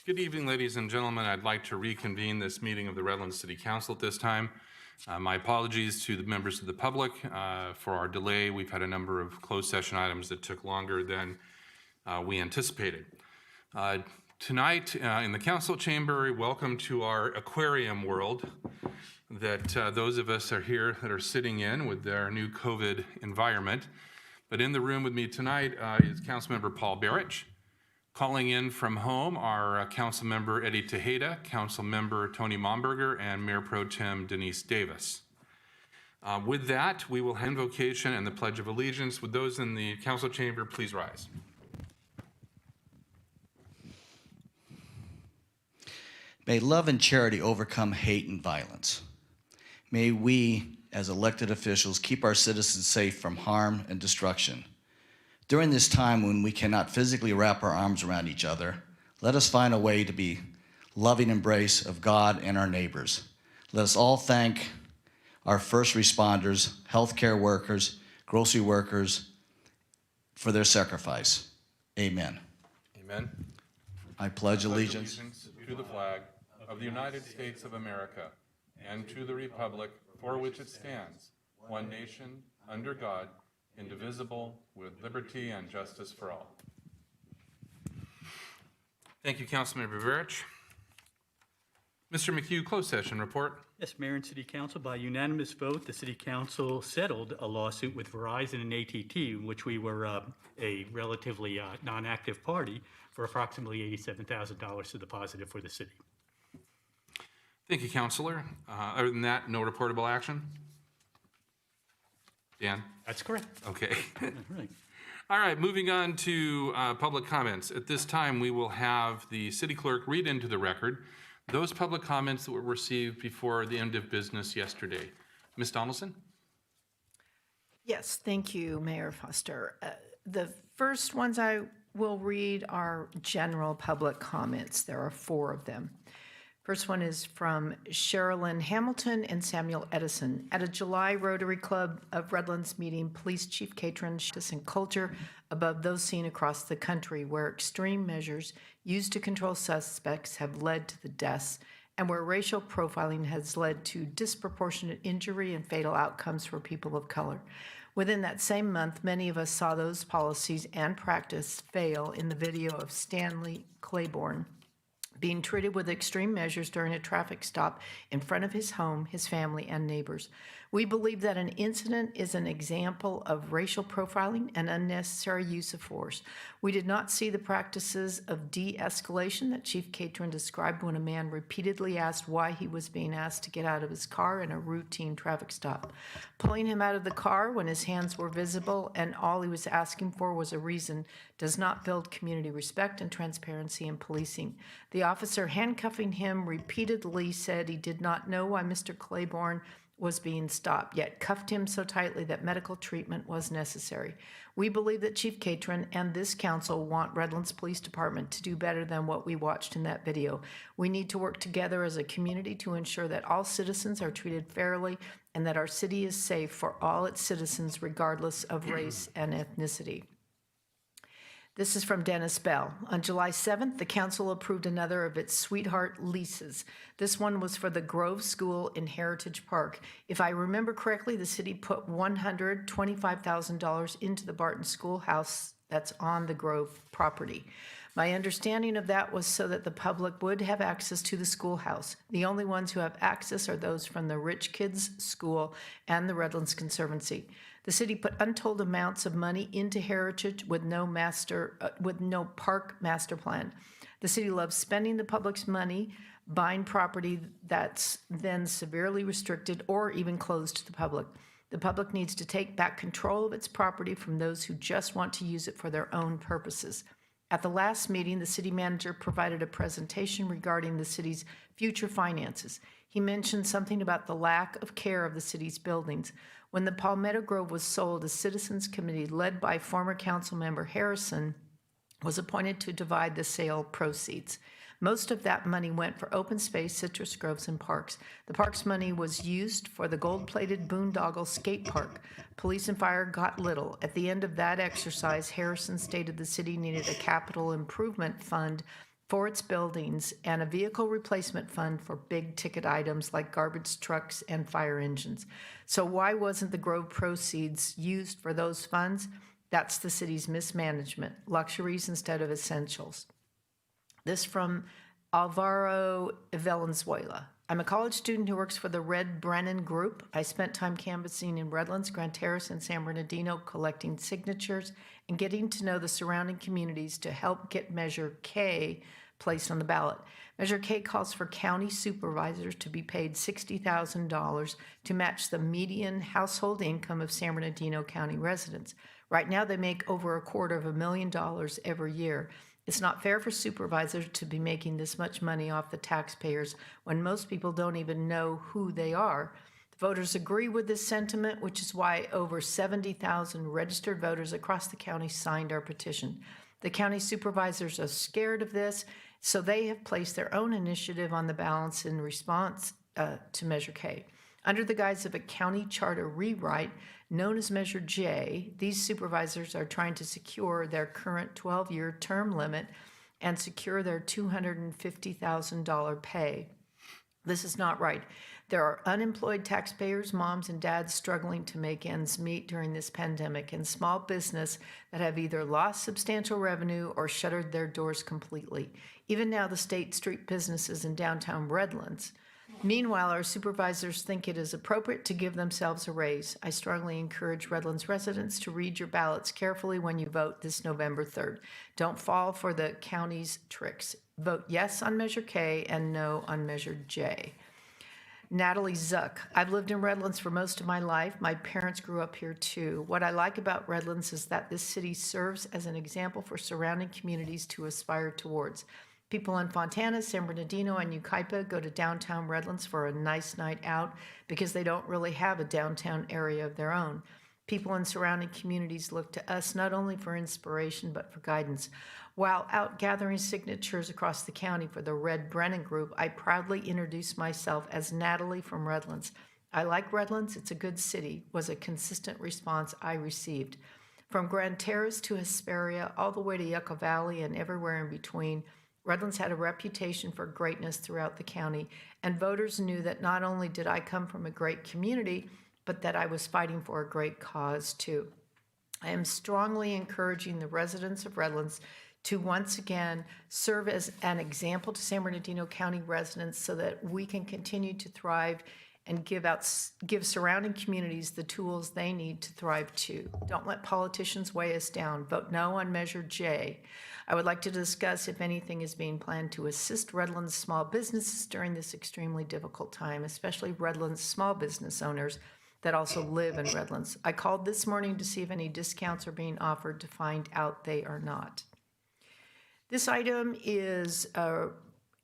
Good evening, ladies and gentlemen. I'd like to reconvene this meeting of the Redlands City Council at this time. My apologies to the members of the public for our delay. We've had a number of closed session items that took longer than we anticipated. Tonight in the council chamber, welcome to our aquarium world that those of us are here that are sitting in with their new COVID environment. But in the room with me tonight is Councilmember Paul Barrich. Calling in from home are Councilmember Eddie Tejeda, Councilmember Tony Momberger, and Mayor Pro Tem Denise Davis. With that, we will have invocation and the Pledge of Allegiance. Would those in the council chamber please rise? May love and charity overcome hate and violence. May we, as elected officials, keep our citizens safe from harm and destruction. During this time when we cannot physically wrap our arms around each other, let us find a way to be loving embrace of God and our neighbors. Let us all thank our first responders, healthcare workers, grocery workers for their sacrifice. Amen. Amen. I pledge allegiance to the flag of the United States of America and to the republic for which it stands, one nation, under God, indivisible, with liberty and justice for all. Thank you, Councilmember Barrich. Mr. McHugh, closed session report. Yes, Mayor and City Council, by unanimous vote, the City Council settled a lawsuit with Verizon and AT&T, in which we were a relatively non-active party, for approximately $87,000 to the positive for the city. Thank you, Councilor. Other than that, no reportable action? Dan? That's correct. Okay. Right. All right, moving on to public comments. At this time, we will have the city clerk read into the record those public comments that were received before the end of business yesterday. Ms. Donaldson? Yes, thank you, Mayor Foster. The first ones I will read are general public comments. There are 4 of them. First one is from Sherilyn Hamilton and Samuel Edison. At a July Rotary Club of Redlands meeting, Police Chief Catron and culture above those seen across the country, where extreme measures used to control suspects have led to the deaths, and where racial profiling has led to disproportionate injury and fatal outcomes for people of color. Within that same month, many of us saw those policies and practice fail in the video of Stanley Claiborne being treated with extreme measures during a traffic stop in front of his home, his family, and neighbors. We believe that an incident is an example of racial profiling and unnecessary use of force. We did not see the practices of de-escalation that Chief Catron described when a man repeatedly asked why he was being asked to get out of his car in a routine traffic stop. Pulling him out of the car when his hands were visible and all he was asking for was a reason does not build community respect and transparency in policing. The officer handcuffing him repeatedly said he did not know why Mr. Claiborne was being stopped, yet cuffed him so tightly that medical treatment was necessary. We believe that Chief Catron and this council want Redlands Police Department to do better than what we watched in that video. We need to work together as a community to ensure that all citizens are treated fairly and that our city is safe for all its citizens regardless of race and ethnicity. This is from Dennis Bell. On July 7th, the council approved another of its sweetheart leases. This one was for the Grove School in Heritage Park. If I remember correctly, the city put $125,000 into the Barton Schoolhouse that's on the Grove property. My understanding of that was so that the public would have access to the schoolhouse. The only ones who have access are those from the Rich Kids School and the Redlands Conservancy. The city put untold amounts of money into Heritage with no park master plan. The city loves spending the public's money, buying property that's then severely restricted or even closed to the public. The public needs to take back control of its property from those who just want to use it for their own purposes. At the last meeting, the city manager provided a presentation regarding the city's future finances. He mentioned something about the lack of care of the city's buildings. When the Palmetto Grove was sold, a citizens committee led by former council member Harrison was appointed to divide the sale proceeds. Most of that money went for open space, citrus groves, and parks. The parks money was used for the gold-plated boondoggle skate park. Police and fire got little. At the end of that exercise, Harrison stated the city needed a capital improvement fund for its buildings and a vehicle replacement fund for big ticket items like garbage trucks and fire engines. So why wasn't the Grove proceeds used for those funds? That's the city's mismanagement, luxuries instead of essentials. This from Alvaro Valenzuela. I'm a college student who works for the Red Brennan Group. I spent time canvassing in Redlands, Grand Terrace, and San Bernardino, collecting signatures and getting to know the surrounding communities to help get Measure K placed on the ballot. Measure K calls for county supervisors to be paid $60,000 to match the median household income of San Bernardino County residents. Right now, they make over $250,000 every year. It's not fair for supervisors to be making this much money off the taxpayers when most people don't even know who they are. The voters agree with this sentiment, which is why over 70,000 registered voters across the county signed our petition. The county supervisors are scared of this, so they have placed their own initiative on the ballot in response to Measure K. Under the guise of a county charter rewrite known as Measure J, these supervisors are trying to secure their current 12-year term limit and secure their $250,000 pay. This is not right. There are unemployed taxpayers, moms and dads struggling to make ends meet during this pandemic, and small business that have either lost substantial revenue or shuttered their doors completely. Even now, the State Street businesses in downtown Redlands. Meanwhile, our supervisors think it is appropriate to give themselves a raise. I strongly encourage Redlands residents to read your ballots carefully when you vote this November 3rd. Don't fall for the county's tricks. Vote yes on Measure K and no on Measure J. Natalie Zuck. I've lived in Redlands for most of my life. My parents grew up here too. What I like about Redlands is that this city serves as an example for surrounding communities to aspire towards. People in Fontana, San Bernardino, and Yucaipa go to downtown Redlands for a nice night out because they don't really have a downtown area of their own. People in surrounding communities look to us not only for inspiration but for guidance. While out gathering signatures across the county for the Red Brennan Group, I proudly introduced myself as Natalie from Redlands. I like Redlands, it's a good city, was a consistent response I received. From Grand Terrace to Hesperia, all the way to Yucca Valley and everywhere in between, Redlands had a reputation for greatness throughout the county, and voters knew that not only did I come from a great community, but that I was fighting for a great cause too. I am strongly encouraging the residents of Redlands to once again serve as an example to San Bernardino County residents so that we can continue to thrive and give surrounding communities the tools they need to thrive too. Don't let politicians weigh us down. Vote no on Measure J. I would like to discuss if anything is being planned to assist Redlands small businesses during this extremely difficult time, especially Redlands small business owners that also live in Redlands. I called this morning to see if any discounts are being offered, to find out they are not. This item is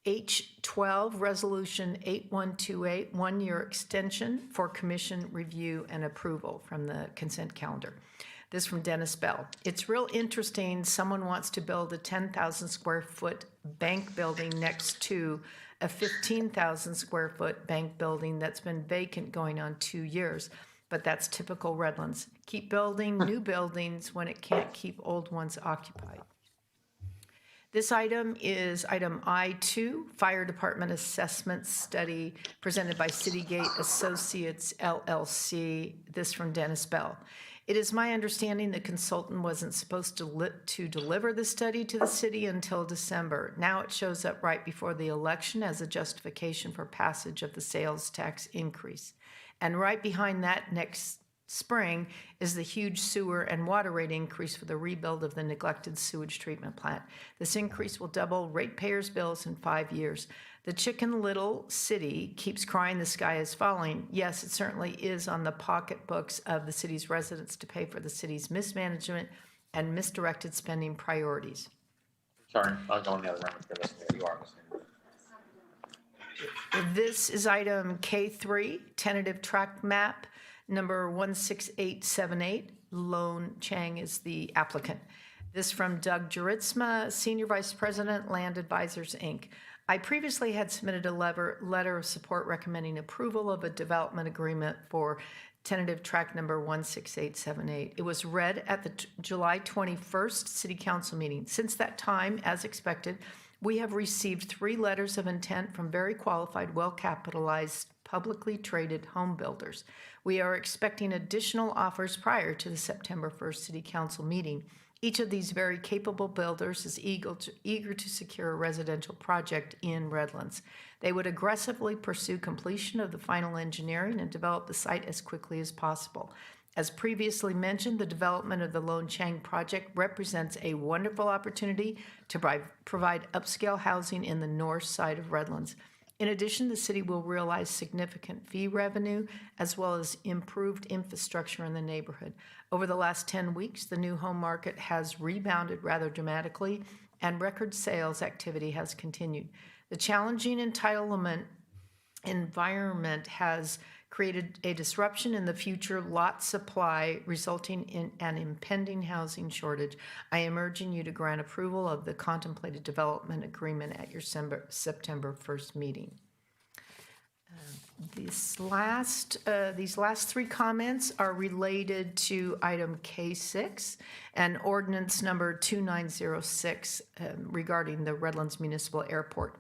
H12 Resolution 8128, one-year extension for commission review and approval from the consent calendar. This from Dennis Bell. It's real interesting. Someone wants to build a 10,000 square foot bank building next to a 15,000 square foot bank building that's been vacant going on 2 years. But that's typical Redlands. Keep building new buildings when it can't keep old ones occupied. This item is item I2, Fire Department Assessment Study, presented by Citygate Associates, LLC. This from Dennis Bell. It is my understanding the consultant wasn't supposed to deliver the study to the city until December. Now it shows up right before the election as a justification for passage of the sales tax increase. And right behind that next spring is the huge sewer and water rate increase for the rebuild of the neglected sewage treatment plant. This increase will double ratepayers' bills in 5 years. The Chicken Little city keeps crying the sky is falling. Yes, it certainly is on the pocketbooks of the city's residents to pay for the city's mismanagement and misdirected spending priorities. Sorry, I'll go in the other room if you're listening. You are listening. This is item K3, tentative track map, number 16878. Lone Chang is the applicant. This from Doug Juritsma, Senior Vice President, Land Advisors, Inc. I previously had submitted a letter of support recommending approval of a development agreement for tentative track number 16878. It was read at the July 21st City Council meeting. Since that time, as expected, we have received 3 letters of intent from very qualified, well-capitalized, publicly traded home builders. We are expecting additional offers prior to the September 1st City Council meeting. Each of these very capable builders is eager to secure a residential project in Redlands. They would aggressively pursue completion of the final engineering and develop the site as quickly as possible. As previously mentioned, the development of the Lone Chang project represents a wonderful opportunity to provide upscale housing in the north side of Redlands. In addition, the city will realize significant fee revenue as well as improved infrastructure in the neighborhood. Over the last 10 weeks, the new home market has rebounded rather dramatically, and record sales activity has continued. The challenging entitlement environment has created a disruption in the future lot supply, resulting in an impending housing shortage. I am urging you to grant approval of the contemplated development agreement at your September 1st meeting. These last 3 comments are related to item K6 and ordinance number 2906 regarding the Redlands Municipal Airport.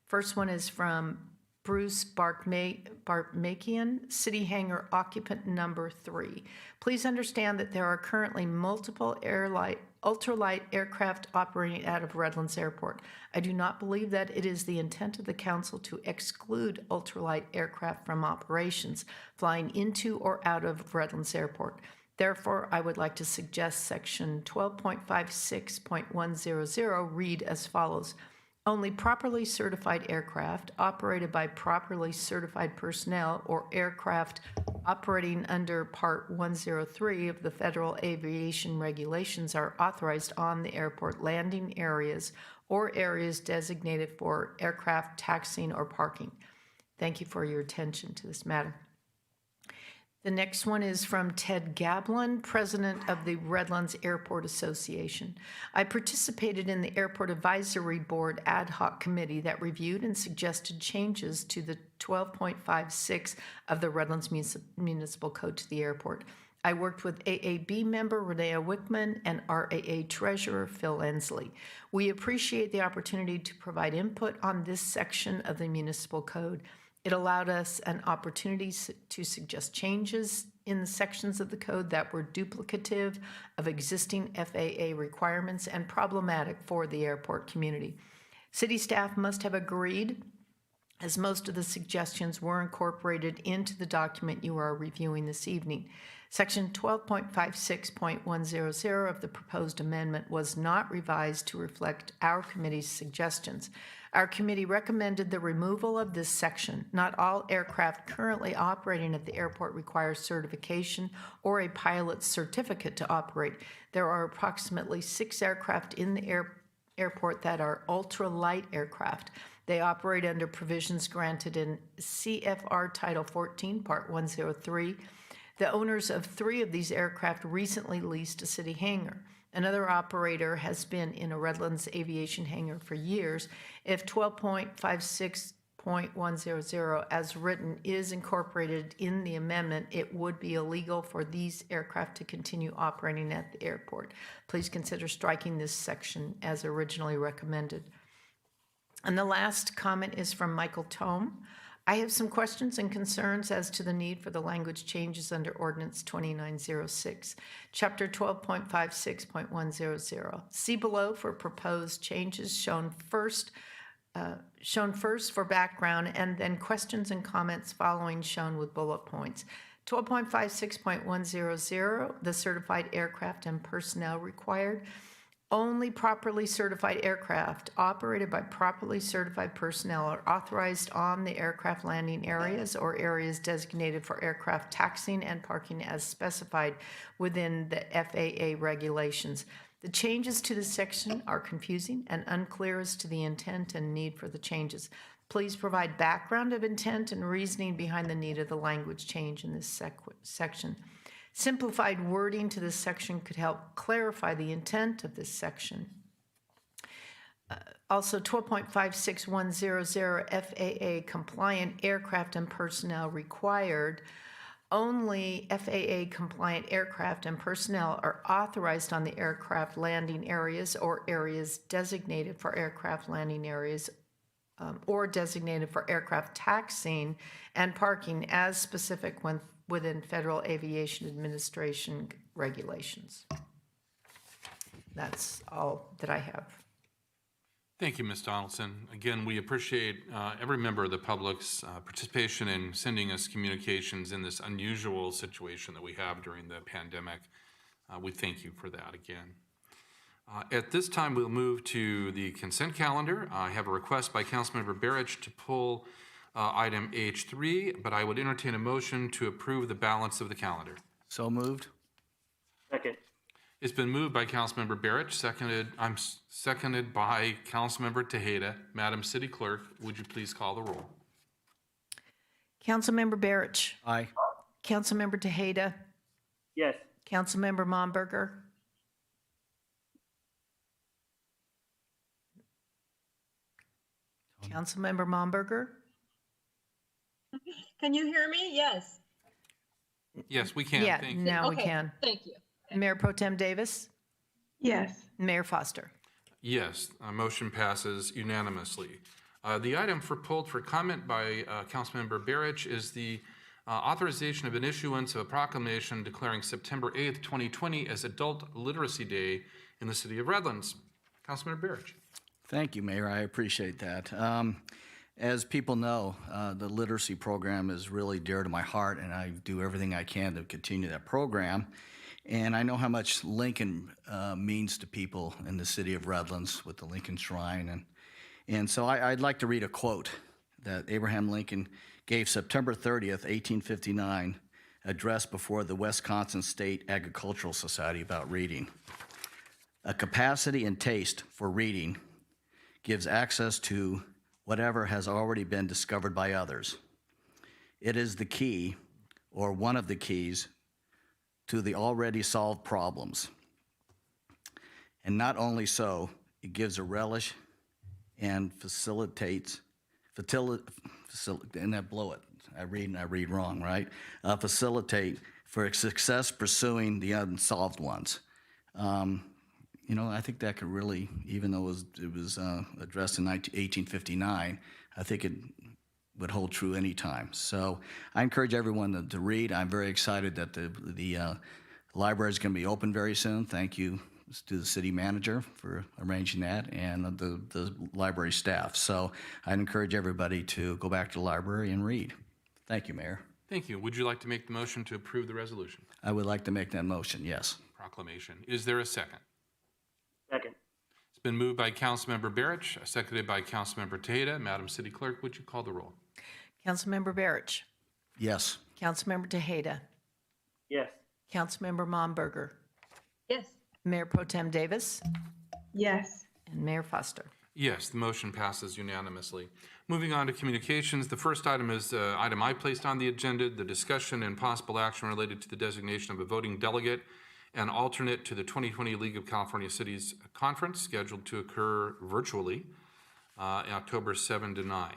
First one is from Bruce Bartmakian, City Hangar Occupant Number 3. Please understand that there are currently multiple ultralight aircraft operating out of Redlands Airport. I do not believe that it is the intent of the council to exclude ultralight aircraft from operations flying into or out of Redlands Airport. Therefore, I would like to suggest section 12.56.100 read as follows. Only properly certified aircraft operated by properly certified personnel or aircraft operating under Part 103 of the Federal Aviation Regulations are authorized on the airport landing areas or areas designated for aircraft taxiing or parking. Thank you for your attention to this matter. The next one is from Ted Gablin, President of the Redlands Airport Association. I participated in the Airport Advisory Board ad hoc committee that reviewed and suggested changes to the 12.56 of the Redlands Municipal Code to the airport. I worked with AAB member Renea Wickman and RAA Treasurer Phil Ensley. We appreciate the opportunity to provide input on this section of the municipal code. It allowed us an opportunity to suggest changes in the sections of the code that were duplicative of existing FAA requirements and problematic for the airport community. City staff must have agreed, as most of the suggestions were incorporated into the document you are reviewing this evening. Section 12.56.100 of the proposed amendment was not revised to reflect our committee's suggestions. Our committee recommended the removal of this section. Not all aircraft currently operating at the airport require certification or a pilot's certificate to operate. There are approximately 6 aircraft in the airport that are ultralight aircraft. They operate under provisions granted in CFR Title 14, Part 103. The owners of 3 of these aircraft recently leased a city hangar. Another operator has been in a Redlands aviation hangar for years. If 12.56.100 as written is incorporated in the amendment, it would be illegal for these aircraft to continue operating at the airport. Please consider striking this section as originally recommended. And the last comment is from Michael Tome. I have some questions and concerns as to the need for the language changes under Ordinance 2906, Chapter 12.56.100. See below for proposed changes shown first for background, and then questions and comments following shown with bullet points. 12.56.100, the certified aircraft and personnel required. Only properly certified aircraft operated by properly certified personnel are authorized on the aircraft landing areas or areas designated for aircraft taxiing and parking as specified within the FAA regulations. The changes to this section are confusing and unclear as to the intent and need for the changes. Please provide background of intent and reasoning behind the need of the language change in this section. Simplified wording to this section could help clarify the intent of this section. Also, 12.56100 FAA compliant aircraft and personnel required. Only FAA compliant aircraft and personnel are authorized on the aircraft landing areas or areas designated for aircraft landing areas or designated for aircraft taxiing and parking as specific within Federal Aviation Administration regulations. That's all that I have. Thank you, Ms. Donaldson. Again, we appreciate every member of the public's participation in sending us communications in this unusual situation that we have during the pandemic. We thank you for that again. At this time, we'll move to the consent calendar. I have a request by Councilmember Barrich to pull item H3, but I would entertain a motion to approve the balance of the calendar. So moved. Second. It's been moved by Councilmember Barrich, seconded by Councilmember Tejeda. Madam City Clerk, would you please call the roll? Councilmember Barrich. Aye. Councilmember Tejeda. Yes. Councilmember Momberger. Councilmember Momberger. Can you hear me? Yes. Yes, we can. Yeah, Thank you. now we Okay, can. thank you. Mayor Pro Tem Davis. Yes. Mayor Foster. Yes, motion passes unanimously. The item pulled for comment by Councilmember Barrich is the authorization of an issuance of a proclamation declaring September 8th, 2020 as Adult Literacy Day in the city of Redlands. Councilmember Barrich. Thank you, Mayor. I appreciate that. As people know, the literacy program is really dear to my heart, and I do everything I can to continue that program. And I know how much Lincoln means to people in the city of Redlands with the Lincoln Shrine. And so I'd like to read a quote that Abraham Lincoln gave September 30th, 1859, address before the Wisconsin State Agricultural Society about reading. A capacity and taste for reading gives access to whatever has already been discovered by others. It is the key, or one of the keys, to the already solved problems. And not only so, it gives a relish and facilitates, and I blow it, I read wrong, right? Facilitate for success pursuing the unsolved ones. You know, I think that could really, even though it was addressed in 1859, I think it would hold true any time. So I encourage everyone to read. I'm very excited that the library is going to be open very soon. Thank you to the city manager for arranging that and the library staff. So I'd encourage everybody to go back to the library and read. Thank you, Mayor. Thank you. Would you like to make the motion to approve the resolution? I would like to make that motion, yes. Proclamation. Is there a second? Second. It's been moved by Councilmember Barrich, seconded by Councilmember Tejeda. Madam City Clerk, would you call the roll? Councilmember Barrich. Yes. Councilmember Tejeda. Yes. Councilmember Momberger. Yes. Mayor Pro Tem Davis. Yes. And Mayor Foster. Yes, the motion passes unanimously. Moving on to communications, the first item is item I placed on the agenda, the discussion and possible action related to the designation of a voting delegate and alternate to the 2020 League of California Cities Conference, scheduled to occur virtually October 7 to 9.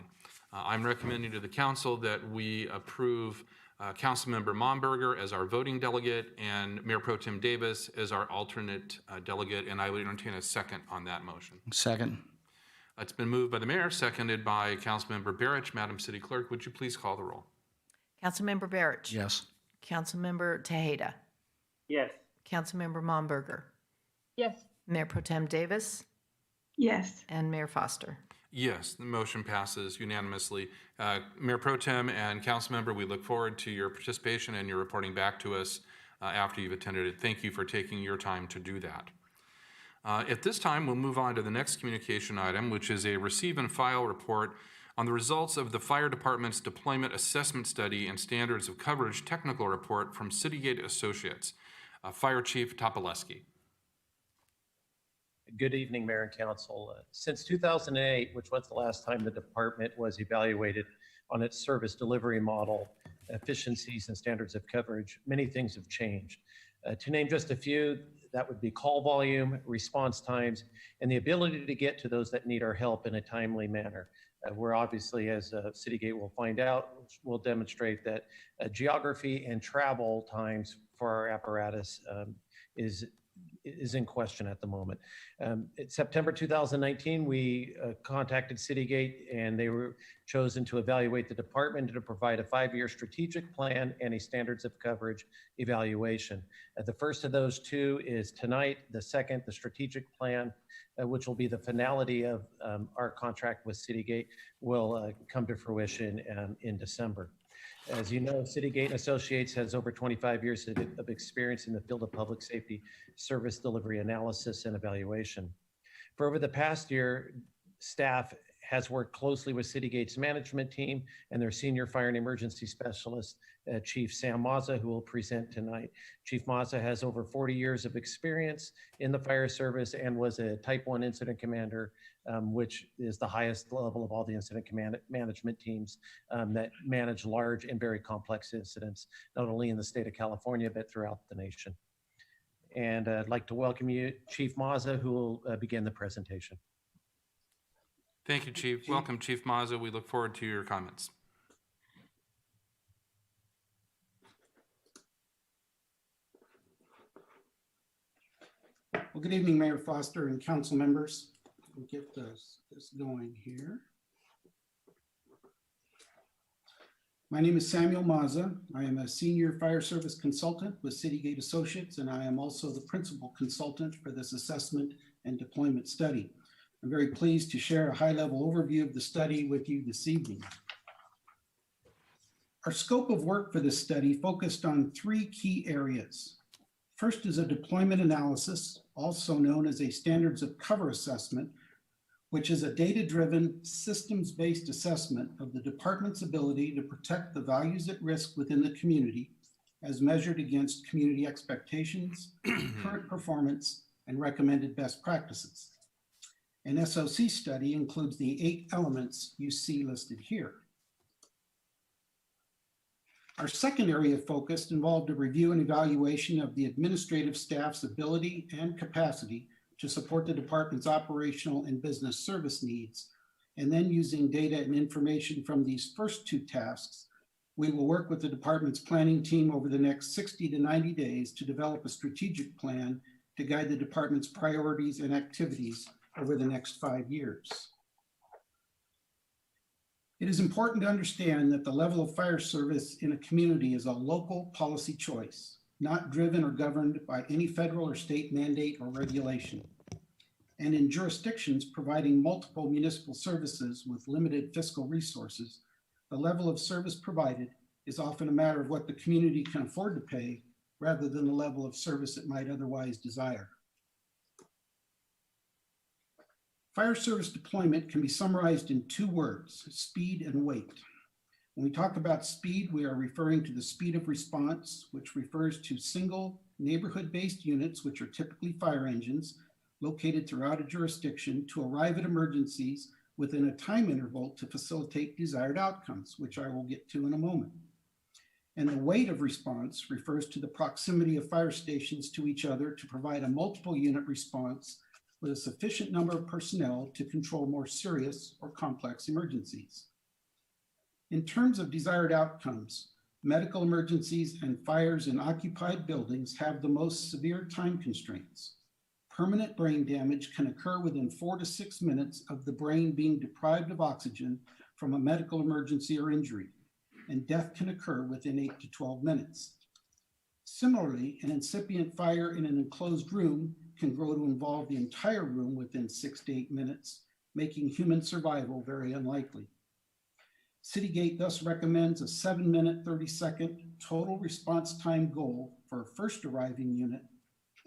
I'm recommending to the council that we approve Councilmember Momberger as our voting delegate and Mayor Pro Tem Davis as our alternate delegate, and I would entertain a second on that motion. Second. It's been moved by the mayor, seconded by Councilmember Barrich. Madam City Clerk, would you please call the roll? Councilmember Barrich. Yes. Councilmember Tejeda. Yes. Councilmember Momberger. Yes. Mayor Pro Tem Davis. Yes. And Mayor Foster. Yes, the motion passes unanimously. Mayor Pro Tem and Councilmember, we look forward to your participation and your reporting back to us after you've attended it. Thank you for taking your time to do that. At this time, we'll move on to the next communication item, which is a receive and file report on the results of the Fire Department's Deployment Assessment Study and Standards of Coverage Technical Report from Citygate Associates. Fire Chief Topolesky. Good evening, Mayor and Council. Since 2008, which was the last time the department was evaluated on its service delivery model, efficiencies and standards of coverage, many things have changed. To name just a few, That would be call volume, response times, and the ability to get to those that need our help in a timely manner. We're obviously, as Citygate will find out, will demonstrate that geography and travel times for our apparatus is in question at the moment. In September 2019, we contacted Citygate, and they were chosen to evaluate the department to provide a 5-year strategic plan and a standards of coverage evaluation. The first of those two is tonight. The second, the strategic plan, which will be the finality of our contract with Citygate, will come to fruition in December. As you know, Citygate and Associates has over 25 years of experience in the field of public safety service delivery analysis and evaluation. For over the past year, staff has worked closely with Citygate's management team and their senior fire and emergency specialist, Chief Sam Mazza, who will present tonight. Chief Mazza has over 40 years of experience in the fire service and was a Type 1 incident commander, which is the highest level of all the incident management teams that manage large and very complex incidents, not only in the state of California, but throughout the nation. And I'd like to welcome you, Chief Mazza, who will begin the presentation. Thank you, Chief. Welcome, Chief Mazza. We look forward to your comments. Well, good evening, Mayor Foster and council members. We'll get this going here. My name is Samuel Mazza. I am a senior fire service consultant with Citygate Associates, and I am also the principal consultant for this assessment and deployment study. I'm very pleased to share a high-level overview of the study with you this evening. Our scope of work for this study focused on 3 key areas. First is a deployment analysis, also known as a standards of cover assessment, which is a data-driven, systems-based assessment of the department's ability to protect the values at risk within the community as measured against community expectations, current performance, and recommended best practices. An SOC study includes the 8 elements you see listed here. Our second area of focus involved a review and evaluation of the administrative staff's ability and capacity to support the department's operational and business service needs. And then using data and information from these first 2 tasks, we will work with the department's planning team over the next 60 to 90 days to develop a strategic plan to guide the department's priorities and activities over the next 5 years. It is important to understand that the level of fire service in a community is a local policy choice, not driven or governed by any federal or state mandate or regulation. And in jurisdictions providing multiple municipal services with limited fiscal resources, the level of service provided is often a matter of what the community can afford to pay rather than the level of service it might otherwise desire. Fire service deployment can be summarized in 2 words, speed and weight. When we talk about speed, we are referring to the speed of response, which refers to single neighborhood-based units, which are typically fire engines, located throughout a jurisdiction to arrive at emergencies within a time interval to facilitate desired outcomes, which I will get to in a moment. And the weight of response refers to the proximity of fire stations to each other to provide a multiple unit response with a sufficient number of personnel to control more serious or complex emergencies. In terms of desired outcomes, medical emergencies and fires in occupied buildings have the most severe time constraints. Permanent brain damage can occur within 4 to 6 minutes of the brain being deprived of oxygen from a medical emergency or injury, and death can occur within 8 to 12 minutes. Similarly, an incipient fire in an enclosed room can grow to involve the entire room within 6 to 8 minutes, making human survival very unlikely. Citygate thus recommends a 7-minute, 30-second total response time goal for a first arriving unit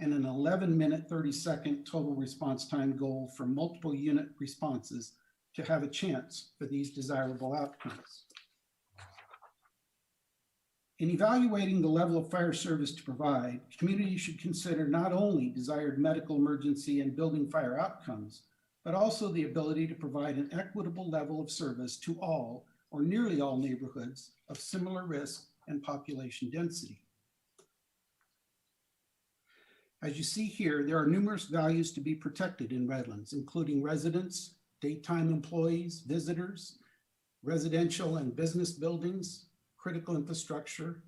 and an 11-minute, 30-second total response time goal for multiple unit responses to have a chance for these desirable outcomes. In evaluating the level of fire service to provide, communities should consider not only desired medical emergency and building fire outcomes, but also the ability to provide an equitable level of service to all or nearly all neighborhoods of similar risk and population density. As you see here, there are numerous values to be protected in Redlands, including residents, daytime employees, visitors, residential and business buildings, critical infrastructure,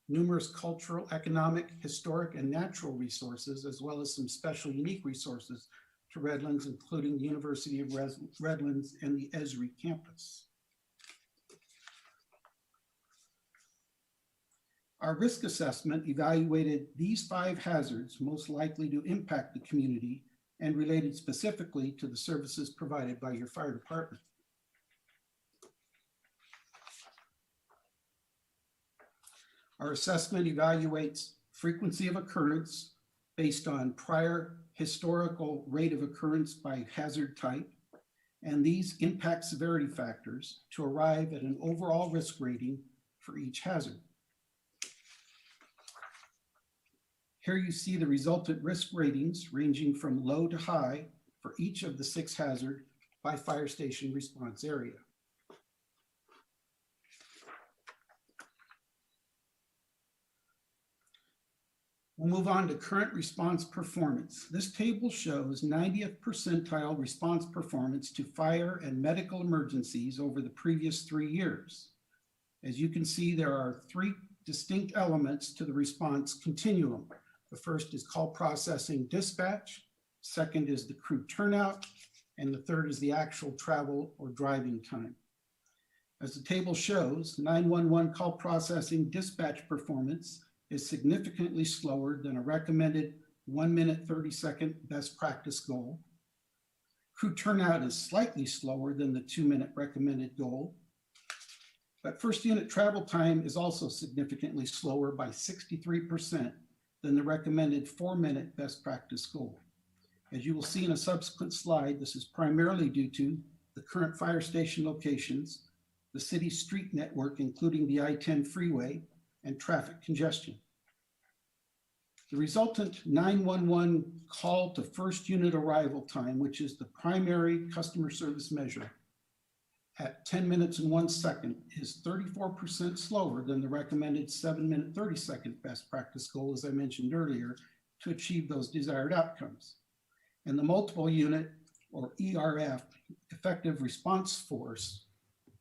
numerous cultural, economic, historic, and natural resources, as well as some special unique resources to Redlands, including the University of Redlands and the Esri campus. Our risk assessment evaluated these 5 hazards most likely to impact the community and related specifically to the services provided by your fire department. Our assessment evaluates frequency of occurrence based on prior historical rate of occurrence by hazard type, and these impact severity factors to arrive at an overall risk rating for each hazard. Here you see the resultant risk ratings ranging from low to high for each of the 6 hazards by fire station response area. We'll move on to current response performance. This table shows 90th percentile response performance to fire and medical emergencies over the previous 3 years. As you can see, there are 3 distinct elements to the response continuum. The first is call processing dispatch, second is the crew turnout, and the third is the actual travel or driving time. As the table shows, 911 call processing dispatch performance is significantly slower than a recommended 1 minute 30-second best practice goal. Crew turnout is slightly slower than the 2-minute recommended goal, but first unit travel time is also significantly slower by 63% than the recommended 4-minute best practice goal. As you will see in a subsequent slide, this is primarily due to the current fire station locations, the city street network, including the I-10 freeway, and traffic congestion. The resultant 911 call to first unit arrival time, which is the primary customer service measure, at 10 minutes and 1 second is 34% slower than the recommended 7-minute 30-second best practice goal, as I mentioned earlier, to achieve those desired outcomes. And the multiple unit, or ERF, effective response force,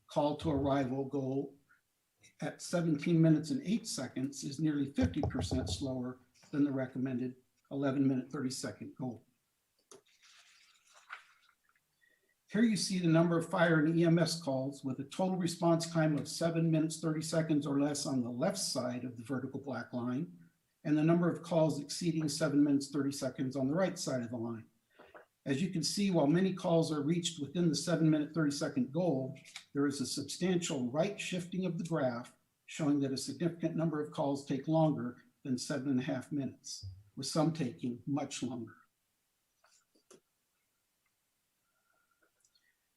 call to arrival goal at 17 minutes and 8 seconds is nearly 50% slower than the recommended 11-minute 30-second goal. Here you see the number of fire and EMS calls with a total response time of 7 minutes 30 seconds or less on the left side of the vertical black line, and the number of calls exceeding 7 minutes 30 seconds on the right side of the line. As you can see, while many calls are reached within the 7-minute 30-second goal, there is a substantial right shifting of the graph showing that a significant number of calls take longer than 7.5 minutes, with some taking much longer.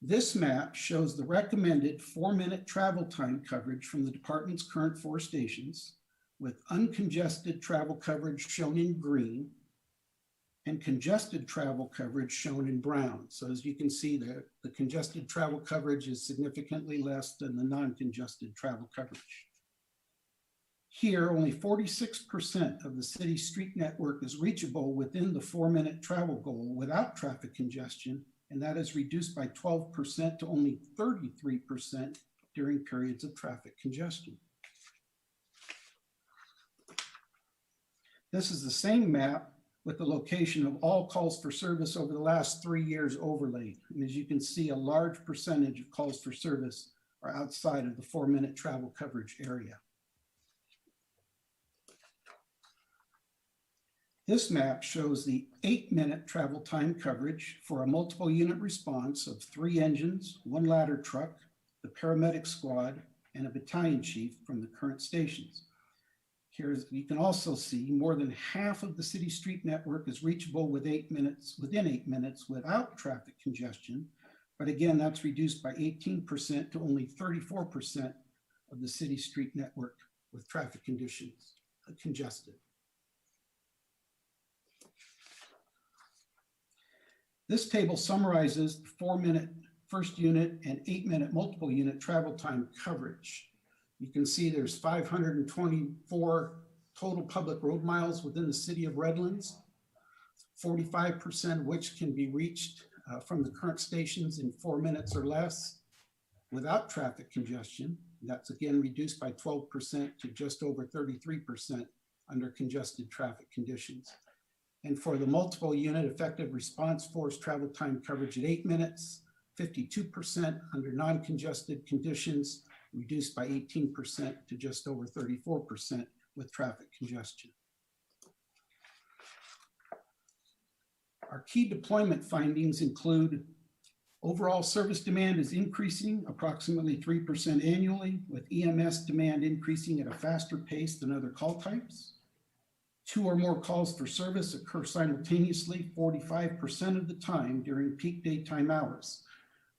This map shows the recommended 4-minute travel time coverage from the department's current 4 stations, with uncongested travel coverage shown in green and congested travel coverage shown in brown. So as you can see, the congested travel coverage is significantly less than the non-congested travel coverage. Here, only 46% of the city street network is reachable within the 4-minute travel goal without traffic congestion, and that is reduced by 12% to only 33% during periods of traffic congestion. This is the same map with the location of all calls for service over the last 3 years overlaid. And as you can see, a large percentage of calls for service are outside of the 4-minute travel coverage area. This map shows the 8-minute travel time coverage for a multiple unit response of 3 engines, 1 ladder truck, the paramedic squad, and a battalion chief from the current stations. Here you can also see more than half of the city street network is reachable within 8 minutes without traffic congestion. But again, that's reduced by 18% to only 34% of the city street network with traffic conditions congested. This table summarizes the 4-minute first unit and 8-minute multiple unit travel time coverage. You can see there's 524 total public road miles within the city of Redlands, 45% of which can be reached from the current stations in 4 minutes or less without traffic congestion. That's again reduced by 12% to just over 33% under congested traffic conditions. And for the multiple unit effective response force travel time coverage at 8 minutes, 52% under non-congested conditions, reduced by 18% to just over 34% with traffic congestion. Our key deployment findings include overall service demand is increasing approximately 3% annually, with EMS demand increasing at a faster pace than other call types. 2 or more calls for service occur simultaneously 45% of the time during peak daytime hours,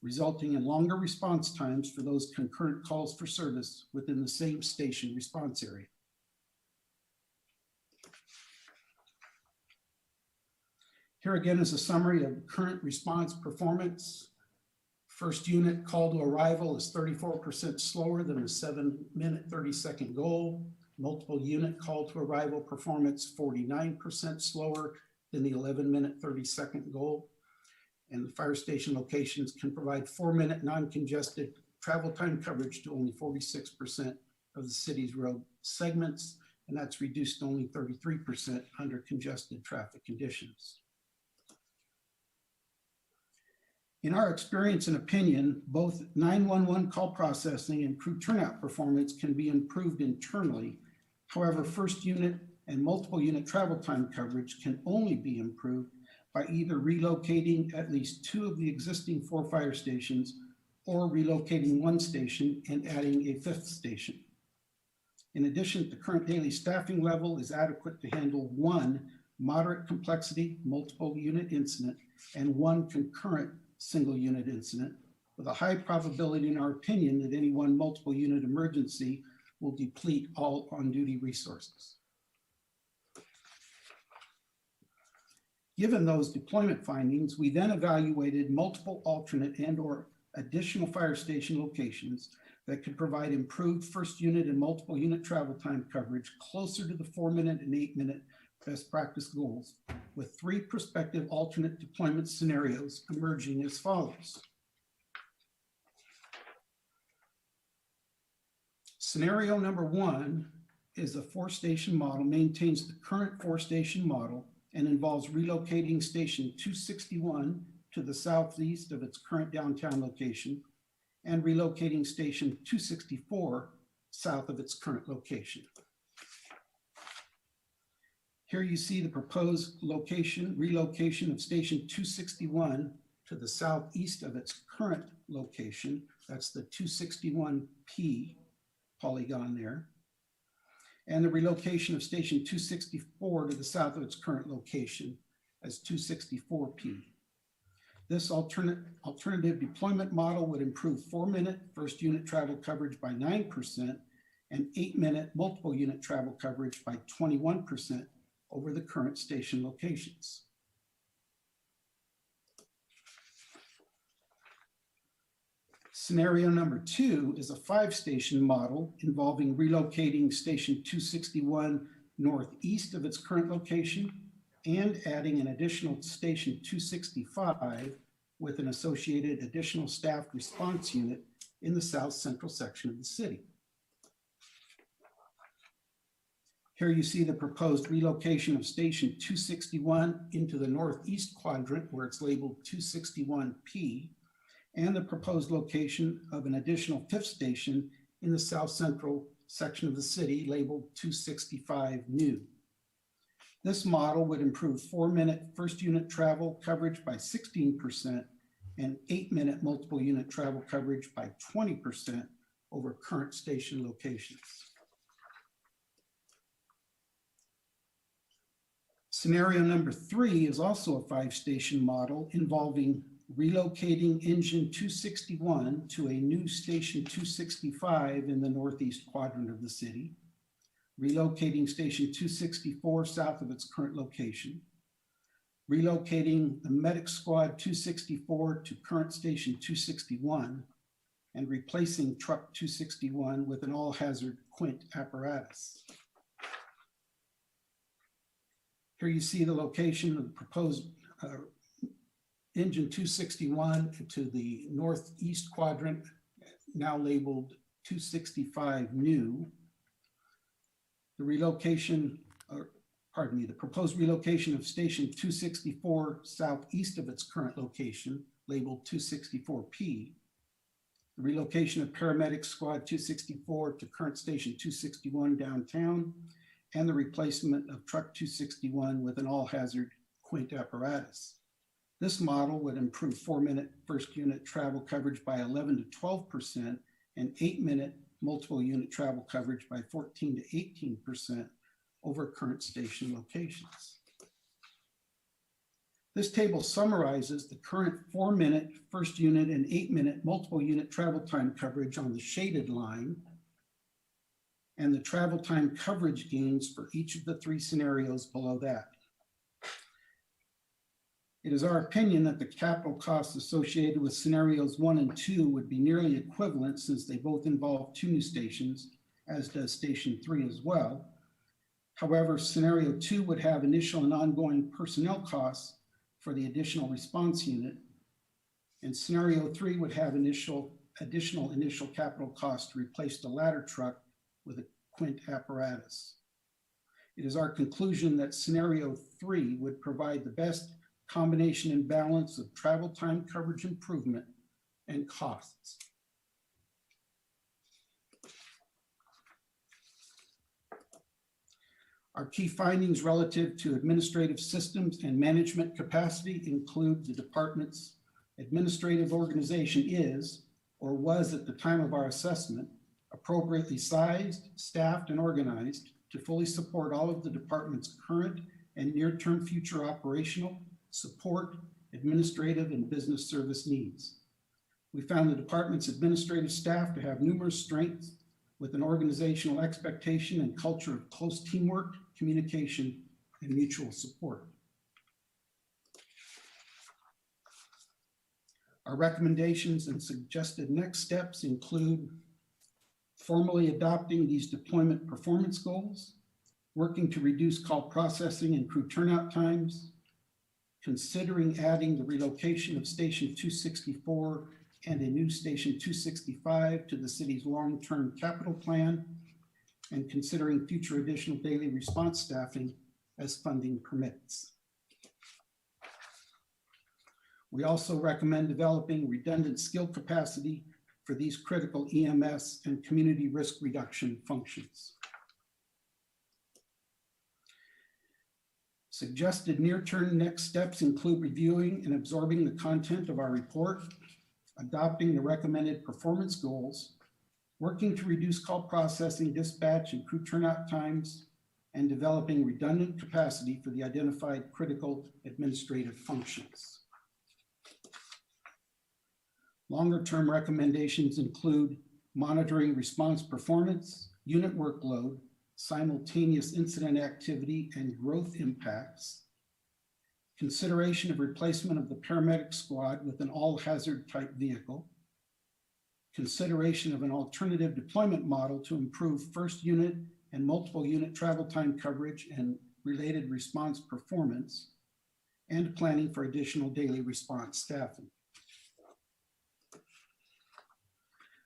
resulting in longer response times for those concurrent calls for service within the same station response area. Here again is a summary of current response performance. First unit call to arrival is 34% slower than the 7-minute 30-second goal. Multiple unit call to arrival performance 49% slower than the 11-minute 30-second goal. And the fire station locations can provide 4-minute non-congested travel time coverage to only 46% of the city's road segments, and that's reduced to only 33% under congested traffic conditions. In our experience and opinion, both 911 call processing and crew turnout performance can be improved internally. However, first unit and multiple unit travel time coverage can only be improved by either relocating at least 2 of the existing 4 fire stations or relocating 1 station and adding a 5th station. In addition, the current daily staffing level is adequate to handle 1 moderate complexity multiple unit incident and 1 concurrent single unit incident, with a high probability, in our opinion, that any 1 multiple unit emergency will deplete all on-duty resources. Given those deployment findings, we then evaluated multiple alternate and/or additional fire station locations that could provide improved first unit and multiple unit travel time coverage closer to the 4-minute and 8-minute best practice goals, with 3 prospective alternate deployment scenarios emerging as follows. Scenario number 1 is a 4-station model, maintains the current 4-station model, and involves relocating station 261 to the southeast of its current downtown location and relocating station 264 south of its current location. Here you see the proposed relocation of station 261 to the southeast of its current location. That's the 261P polygon there. And the relocation of station 264 to the south of its current location as 264P. This alternative deployment model would improve 4-minute first unit travel coverage by 9% and 8-minute multiple unit travel coverage by 21% over the current station locations. Scenario number 2 is a 5-station model involving relocating station 261 northeast of its current location and adding an additional station 265 with an associated additional staffed response unit in the south central section of the city. Here you see the proposed relocation of station 261 into the northeast quadrant where it's labeled 261P, and the proposed location of an additional 5th station in the south central section of the city labeled 265 New. This model would improve 4-minute first unit travel coverage by 16% and 8-minute multiple unit travel coverage by 20% over current station locations. Scenario number 3 is also a 5-station model involving relocating engine 261 to a new station 265 in the northeast quadrant of the city, relocating station 264 south of its current location, relocating the medic squad 264 to current station 261, and replacing truck 261 with an all-hazard quint apparatus. Here you see the location of the proposed engine 261 to the northeast quadrant, now labeled 265 new. The relocation, the proposed relocation of station 264 southeast of its current location, labeled 264P. The relocation of paramedic squad 264 to current station 261 downtown, and the replacement of truck 261 with an all-hazard quint apparatus. This model would improve 4-minute first unit travel coverage by 11 to 12% and 8-minute multiple unit travel coverage by 14 to 18% over current station locations. This table summarizes the current 4-minute first unit and 8-minute multiple unit travel time coverage on the shaded line and the travel time coverage gains for each of the 3 scenarios below that. It is our opinion that the capital costs associated with scenarios 1 and 2 would be nearly equivalent since they both involve 2 new stations, as does station 3 as well. However, scenario 2 would have initial and ongoing personnel costs for the additional response unit, and scenario 3 would have additional initial capital costs to replace the ladder truck with a quint apparatus. It is our conclusion that scenario 3 would provide the best combination and balance of travel time coverage improvement and costs. Our key findings relative to administrative systems and management capacity include the department's administrative organization is, or was at the time of our assessment, appropriately sized, staffed, and organized to fully support all of the department's current and near-term future operational, support, administrative, and business service needs. We found the department's administrative staff to have numerous strengths with an organizational expectation and culture of close teamwork, communication, and mutual support. Our recommendations and suggested next steps include formally adopting these deployment performance goals, working to reduce call processing and crew turnout times, considering adding the relocation of station 264 and a new station 265 to the city's long-term capital plan, and considering future additional daily response staffing as funding permits. We also recommend developing redundant skill capacity for these critical EMS and community risk reduction functions. Suggested near-term next steps include reviewing and absorbing the content of our report, adopting the recommended performance goals, working to reduce call processing, dispatch, and crew turnout times, and developing redundant capacity for the identified critical administrative functions. Longer-term recommendations include monitoring response performance, unit workload, simultaneous incident activity and growth impacts, consideration of replacement of the paramedic squad with an all-hazard type vehicle, consideration of an alternative deployment model to improve first unit and multiple unit travel time coverage and related response performance, and planning for additional daily response staffing.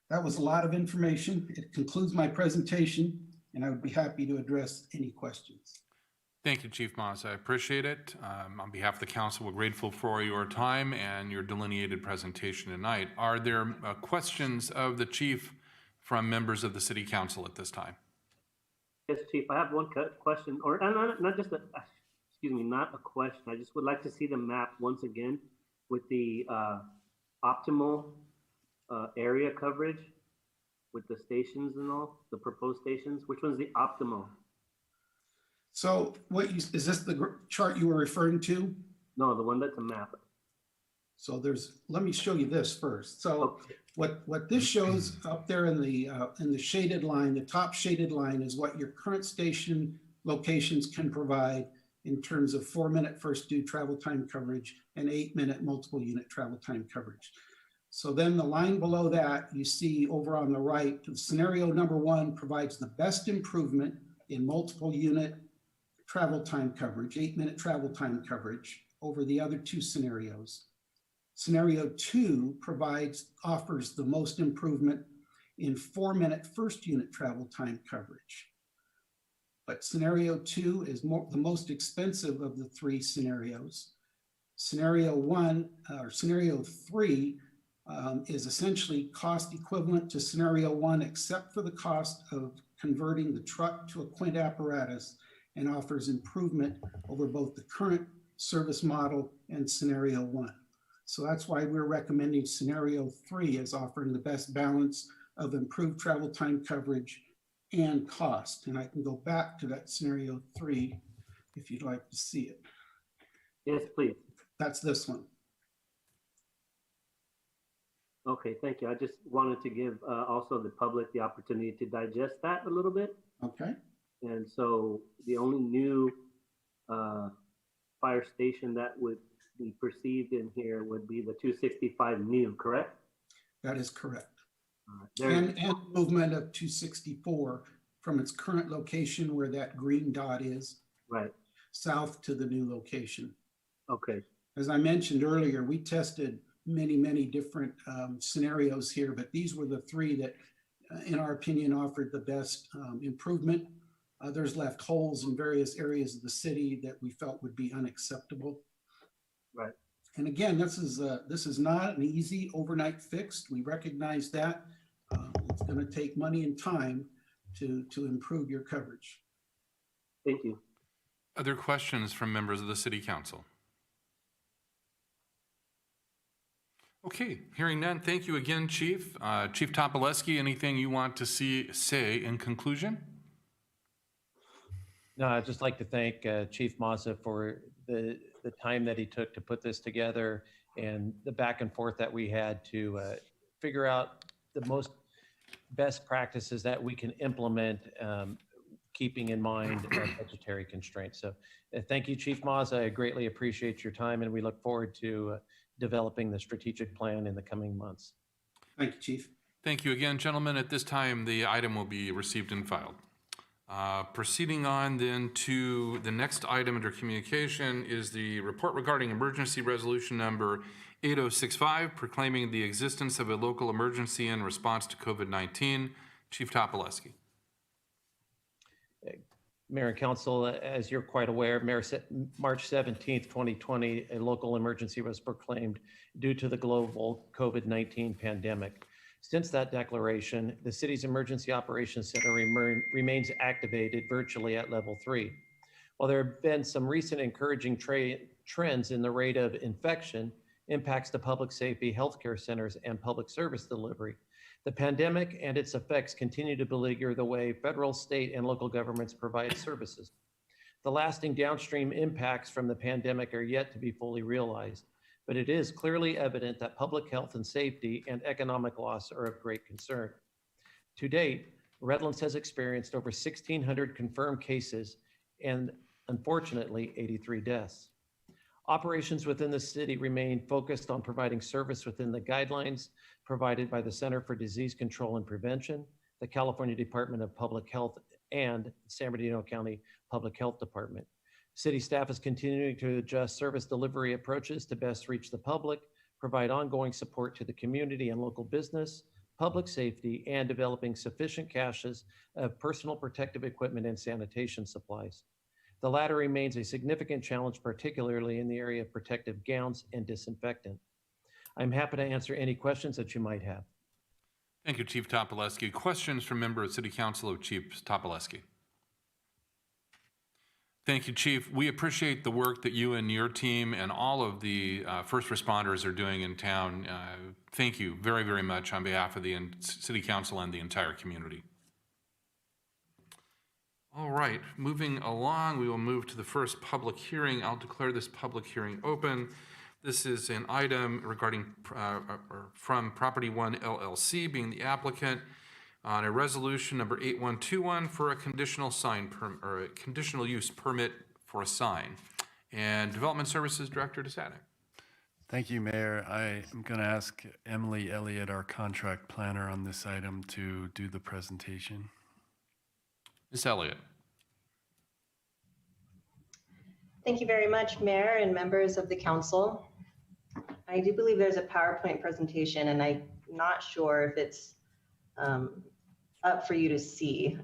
That was a lot of information. It concludes my presentation, and I would be happy to address any questions. Thank you, Chief Moss. I appreciate it. On behalf of the council, we're grateful for your time and your delineated presentation tonight. Are there questions of the chief from members of the city council at this time? Yes, Chief, I have one question, or not just a, excuse me, not a question. I just would like to see the map once again with the optimal area coverage with the stations and all, the proposed stations. Which one's the optimal? So is this the chart you were referring to? No, the one that's a map. So let me show you this first. So what this shows up there in the shaded line, the top shaded line is what your current station locations can provide in terms of 4-minute first due travel time coverage and 8-minute multiple unit travel time coverage. So then the line below that, you see over on the right, scenario number 1 provides the best improvement in multiple unit travel time coverage, 8-minute travel time coverage over the other two scenarios. Scenario 2 offers the most improvement in 4-minute first unit travel time coverage. But scenario 2 is the most expensive of the three scenarios. Scenario 3 is essentially cost equivalent to scenario 1, except for the cost of converting the truck to a Quint apparatus, and offers improvement over both the current service model and scenario 1. So that's why we're recommending scenario 3 as offering the best balance of improved travel time coverage and cost. And I can go back to that scenario 3 if you'd like to see it. Yes, please. That's this one. Okay, thank you. I just wanted to give also the public the opportunity to digest that a little bit. Okay. And so the only new fire station that would be perceived in here would be the 265 new, correct? That is correct. There- And movement of 264 from its current location where that green dot is, Right, south to the new location. okay, As I mentioned earlier, we tested many different scenarios here, but these were the three that, in our opinion, offered the best improvement. Others left holes in various areas of the city that we felt would be unacceptable. right. And again, this is not an easy overnight fix. We recognize that. It's going to take money and time to improve your coverage. Thank you. Other questions from members of the City Council? Okay, hearing none, thank you again, Chief. Chief Topoleski, anything you want to say in conclusion? No, I'd just like to thank Chief Mazza for the time that he took to put this together and the back and forth that we had to figure out the most best practices that we can implement, keeping in mind budgetary constraints. So thank you, Chief Mazza. I greatly appreciate your time, and we look forward to developing the strategic plan in the coming months. Thank you, Chief. Thank you again, gentlemen. At this time, the item will be received and filed. Proceeding on then to the next item under communication is the report regarding emergency resolution number 8065, proclaiming the existence of a local emergency in response to COVID-19. Chief Topoleski. Mayor and Council, as you're quite aware, March 17th, 2020, a local emergency was proclaimed due to the global COVID-19 pandemic. Since that declaration, the city's Emergency Operations Center remains activated virtually at level 3. While there have been some recent encouraging trends in the rate of infection, impacts to public safety, healthcare centers, and public service delivery, the pandemic and its effects continue to beleaguer the way federal, state, and local governments provide services. The lasting downstream impacts from the pandemic are yet to be fully realized, but it is clearly evident that public health and safety and economic loss are of great concern. To date, Redlands has experienced over 1,600 confirmed cases and, unfortunately, 83 deaths. Operations within the city remain focused on providing service within the guidelines provided by the Center for Disease Control and Prevention, the California Department of Public Health, and San Bernardino County Public Health Department. City staff is continuing to adjust service delivery approaches to best reach the public, provide ongoing support to the community and local business, public safety, and developing sufficient caches of personal protective equipment and sanitation supplies. The latter remains a significant challenge, particularly in the area of protective gowns and disinfectant. I'm happy to answer any questions that you might have. Thank you, Chief Topoleski. Questions from member of City Council of Chief Topoleski? Thank you, Chief. We appreciate the work that you and your team and all of the first responders are doing in town. Thank you very, very much on behalf of the City Council and the entire community. All right, moving along, we will move to the first public hearing. I'll declare this public hearing open. This is an item regarding from Property One LLC, being the applicant, on a resolution number 8121 for a conditional conditional use permit for a sign. And Development Services Director DeSatic. Thank you, Mayor. I am going to ask Emily Elliott, our contract planner on this item, to do the presentation. Ms. Elliott. Thank you very much, Mayor and members of the council. I do believe there's a PowerPoint presentation, and I'm not sure if it's up for you to see.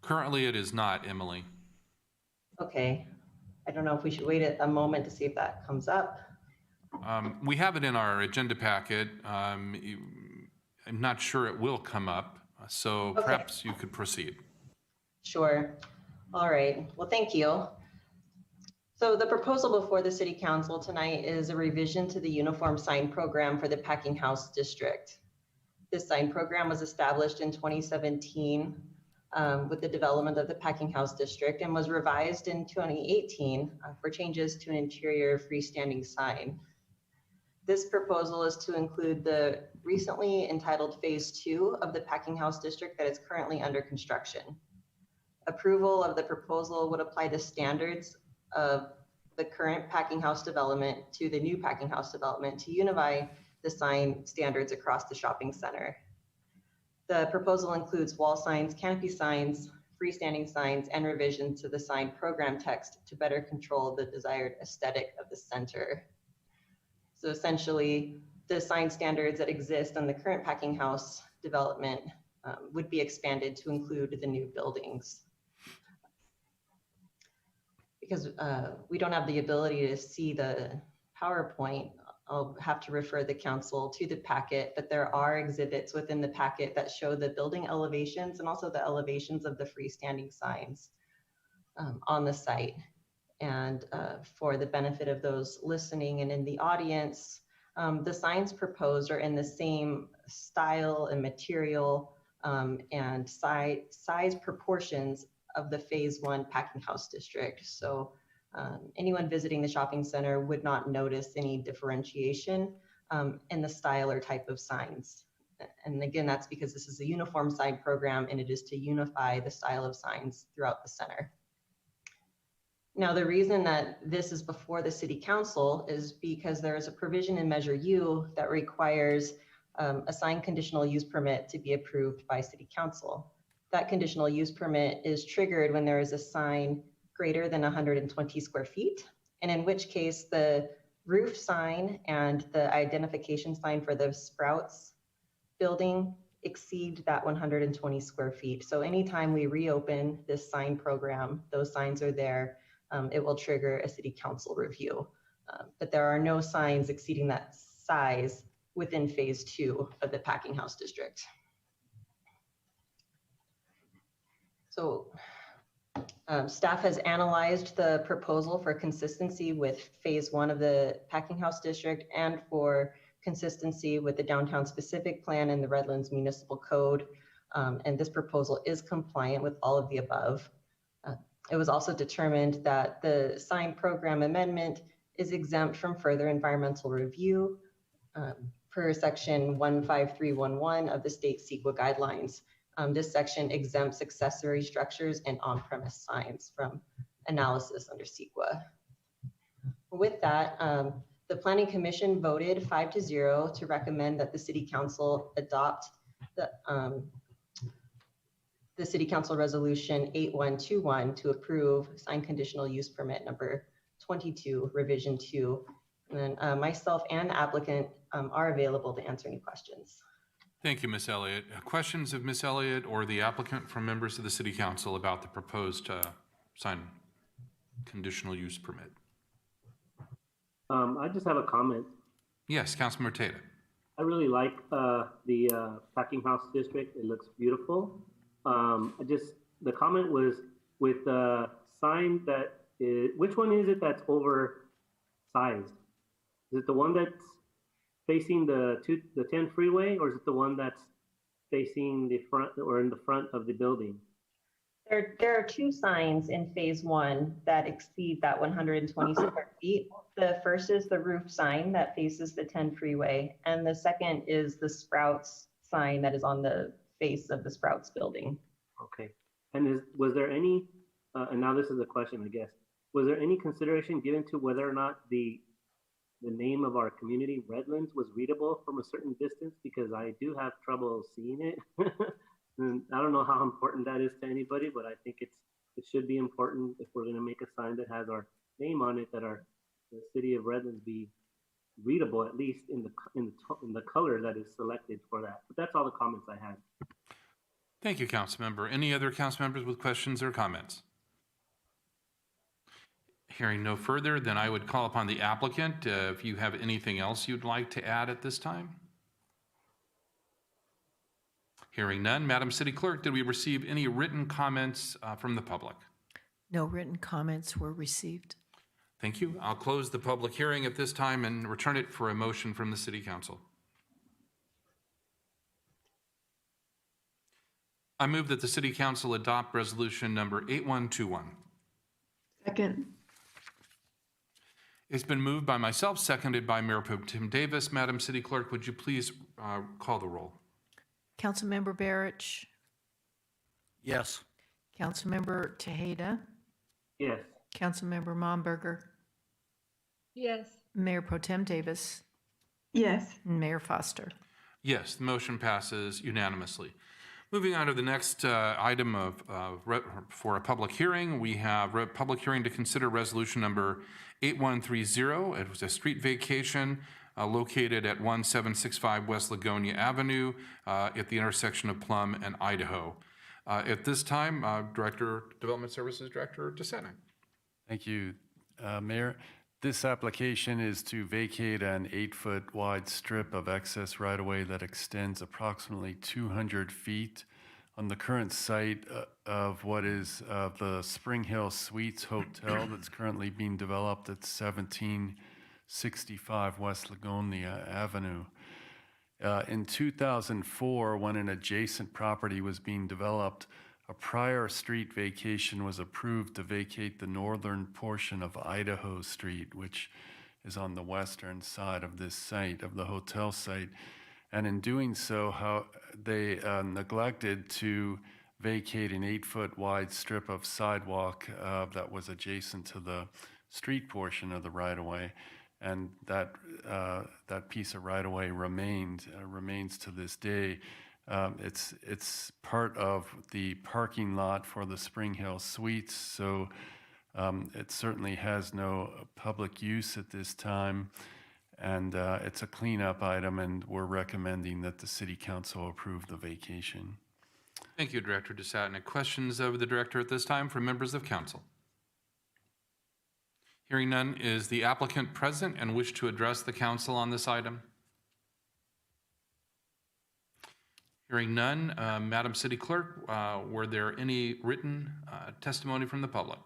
Currently, it is not, Emily. Okay, I don't know if we should wait a moment to see if that comes up. We have it in our agenda packet. I'm not sure it will come up, so Okay. perhaps you could proceed. Sure. All right. Well, thank you. So the proposal before the City Council tonight is a revision to the Uniform Sign Program for the Packing House District. This sign program was established in 2017 with the development of the Packing House District and was revised in 2018 for changes to an interior freestanding sign. This proposal is to include the recently entitled Phase 2 of the Packing House District that is currently under construction. Approval of the proposal would apply the standards of the current packing house development to the new packing house development to unify the sign standards across the shopping center. The proposal includes wall signs, canopy signs, freestanding signs, and revisions to the sign program text to better control the desired aesthetic of the center. So essentially, the sign standards that exist on the current packing house development would be expanded to include the new buildings. Because we don't have the ability to see the PowerPoint, I'll have to refer the council to the packet, but there are exhibits within the packet that show the building elevations and also the elevations of the freestanding signs on the site. And for the benefit of those listening and in the audience, the signs proposed are in the same style and material and size proportions of the Phase 1 packing house district. So anyone visiting the shopping center would not notice any differentiation in the style or type of signs. And again, that's because this is a uniform sign program and it is to unify the style of signs throughout the center. Now, the reason that this is before the City Council is because there is a provision in Measure U that requires a sign conditional use permit to be approved by City Council. That conditional use permit is triggered when there is a sign greater than 120 square feet, and in which case the roof sign and the identification sign for the Sprouts building exceed that 120 square feet. So anytime we reopen this sign program, those signs are there, it will trigger a City Council review. But there are no signs exceeding that size within Phase 2 of the packing house district. So staff has analyzed the proposal for consistency with Phase 1 of the packing house district and for consistency with the downtown specific plan and the Redlands Municipal Code. And this proposal is compliant with all of the above. It was also determined that the sign program amendment is exempt from further environmental review per section 15311 of the state CEQA guidelines. This section exempts accessory structures and on-premise signs from analysis under CEQA. With that, the Planning Commission voted 5-0 to recommend that the City Council adopt the City Council Resolution 8121 to approve sign conditional use permit number 22, revision 2. And then myself and applicant are available to answer any questions. Thank you, Ms. Elliott. Questions of Ms. Elliott or the applicant from members of the City Council about the proposed sign conditional use permit? I just have a comment. Yes, Councilmember Tata. I really like the packing house district. It looks beautiful. The comment was with the sign that is, which one is it that's oversized? Is it the one that's facing the 10 freeway, or is it the one that's facing the front or in the front of the building? There are two signs in Phase 1 that exceed that 120 square feet. The first is the roof sign that faces the 10 freeway, and the second is the Sprouts sign that is on the face of the Sprouts building. Okay. And was there any, and now this is a question, I guess, was there any consideration given to whether or not the name of our community, Redlands, was readable from a certain distance? Because I do have trouble seeing it. And I don't know how important that is to anybody, but I think it's It should be important if we're gonna make a sign that has our name on it, that the city of Redlands be readable, at least in the color that is selected for that. But that's all the comments I had. Thank you, Councilmember. Any other council members with questions or comments? Hearing no further, then I would call upon the applicant if you have anything else you'd like to add at this time. Hearing none, Madam City Clerk, did we receive any written comments from the public? No written comments were received. Thank you. I'll close the public hearing at this time and return it for a motion from the City Council. I move that the City Council adopt resolution number 8121. Second. It's been moved by myself, seconded by Mayor Pro Tem Davis. Madam City Clerk, would you please call the roll? Councilmember Barrich, Yes. Councilmember Tejeda, Yes. Councilmember Momberger, Yes. Mayor Pro Tem Davis, Yes. and Mayor Foster. Yes, the motion passes unanimously. Moving on to the next item for a public hearing, we have public hearing to consider resolution number 8130. It was a street vacation located at 1765 West Lagonia Avenue at the intersection of Plum and Idaho. At this time, Development Services Director DeSena. Thank you, Mayor. This application is to vacate an 8-foot wide strip of excess right-of-way that extends approximately 200 feet on the current site of what is the Spring Hill Suites Hotel that's currently being developed at 1765 West Lagonia Avenue. In 2004, when an adjacent property was being developed, a prior street vacation was approved to vacate the northern portion of Idaho Street, which is on the western side of this site, of the hotel site. And in doing so, they neglected to vacate an 8-foot wide strip of sidewalk that was adjacent to the street portion of the right-of-way. And that piece of right-of-way remains to this day. It's part of the parking lot for the Spring Hill Suites, so it certainly has no public use at this time, and it's a cleanup item, and we're recommending that the City Council approve the vacation. Thank you, Director DeSatna. Questions of the Director at this time from members of Council? Hearing none, is the applicant present and wish to address the Council on this item? Hearing none, Madam City Clerk, were there any written testimony from the public?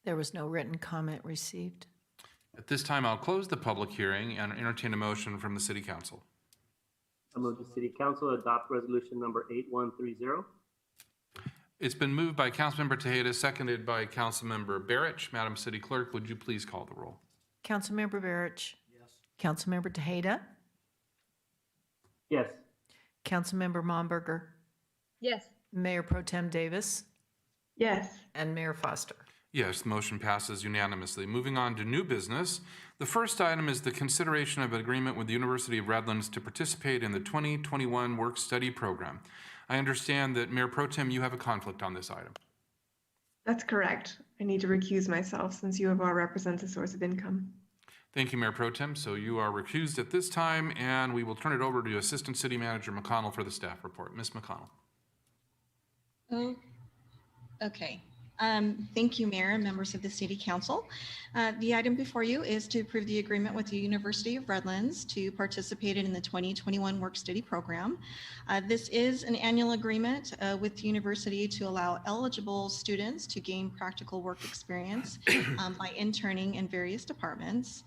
There was no written comment received. At this time, I'll close the public hearing and entertain a motion from the City Council. I move the City Council adopt resolution number 8130. It's been moved by Councilmember Tejeda, seconded by Councilmember Barrich. Madam City Clerk, would you please call the roll? Councilmember Barrich. Yes. Councilmember Tejeda, Yes. Councilmember Momberger, Yes. Mayor Pro Tem Davis, Yes. and Mayor Foster. Yes, the motion passes unanimously. Moving on to new business. The first item is the consideration of an agreement with the University of Redlands to participate in the 2021 work-study program. I understand that, Mayor Pro Tem, you have a conflict on this item. That's correct. I need to recuse myself since U of R represents a source of income. Thank you, Mayor Pro Tem. So you are recused at this time, and we will turn it over to Assistant City Manager McConnell for the staff report. Ms. McConnell. Oh, okay. Thank you, Mayor and members of the City Council. The item before you is to approve the agreement with the University of Redlands to participate in the 2021 Work-Study Program. This is an annual agreement with the university to allow eligible students to gain practical work experience by interning in various departments.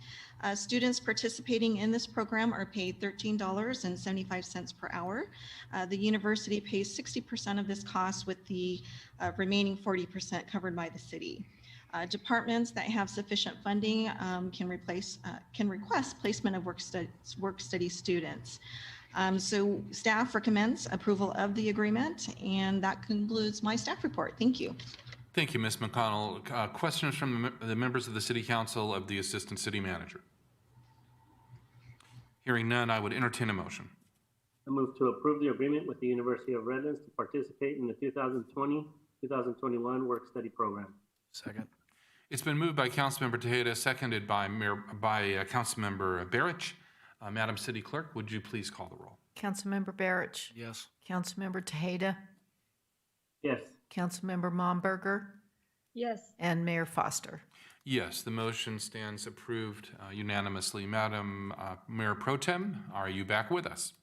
Students participating in this program are paid $13.75 per hour. The university pays 60% of this cost, with the remaining 40% covered by the city. Departments that have sufficient funding can request placement of work-study students. So staff recommends approval of the agreement, and that concludes my staff report. Thank you. Thank you, Ms. McConnell. Questions from the members of the City Council of the Assistant City Manager? Hearing none, I would entertain a motion. I move to approve the agreement with the University of Redlands to participate in the 2020 2021 work study program. Second. It's been moved by Councilmember Tejeda, seconded by Councilmember Barrich. Madam City Clerk, would you please call the roll? Councilmember Barrich. Yes. Councilmember Tejeda. Yes. Councilmember Momberger. Yes. And Mayor Foster. Yes, the motion stands approved unanimously. Madam Mayor Pro Tem, are you back with us?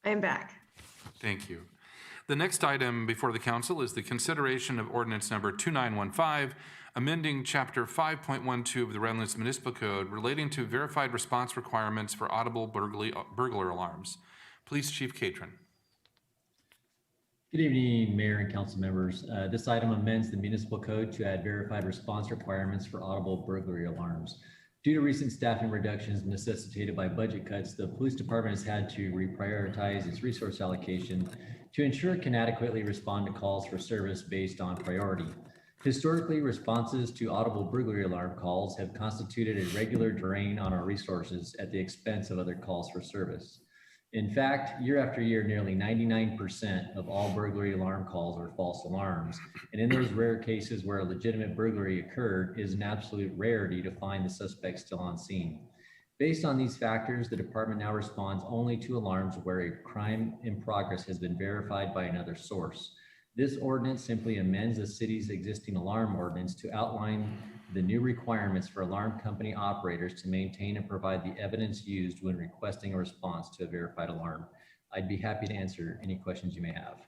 I am back. Thank you. The next item before the council is the consideration of ordinance number 2915, amending chapter 5.12 of the Redlands Municipal Code relating to verified response requirements for audible burglar alarms. Police Chief Catron. Good evening, Mayor and council members. This item amends the municipal code to add verified response requirements for audible burglary alarms. Due to recent staffing reductions necessitated by budget cuts, the police department has had to reprioritize its resource allocation to ensure it can adequately respond to calls for service based on priority. Historically, responses to audible burglary alarm calls have constituted a regular drain on our resources at the expense of other calls for service. In fact, year after year, nearly 99% of all burglary alarm calls are false alarms. And in those rare cases where a legitimate burglary occurred, it is an absolute rarity to find the suspect still on scene. Based on these factors, the department now responds only to alarms where a crime in progress has been verified by another source. This ordinance simply amends the city's existing alarm ordinance to outline the new requirements for alarm company operators to maintain and provide the evidence used when requesting a response to a verified alarm. I'd be happy to answer any questions you may have.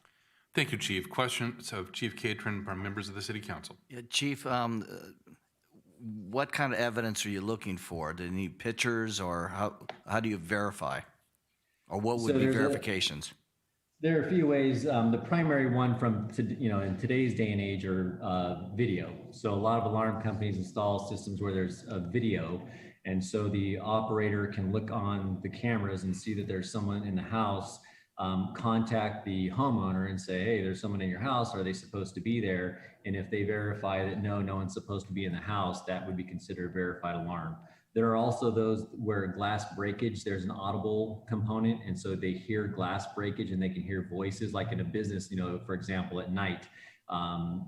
Thank you, Chief. Questions of Chief Catron from members of the City Council? Yeah, Chief, what kind of evidence are you looking for? Do you need pictures, or how do you verify? Or what would be verifications? There are a few ways. The primary one in today's day and age are video. So a lot of alarm companies install systems where there's a video. And so the operator can look on the cameras and see that there's someone in the house, contact the homeowner and say, hey, there's someone in your house. Are they supposed to be there? And if they verify that no one's supposed to be in the house, that would be considered a verified alarm. There are also those where glass breakage, there's an audible component. And so they hear glass breakage and they can hear voices, like in a business, for example, at night.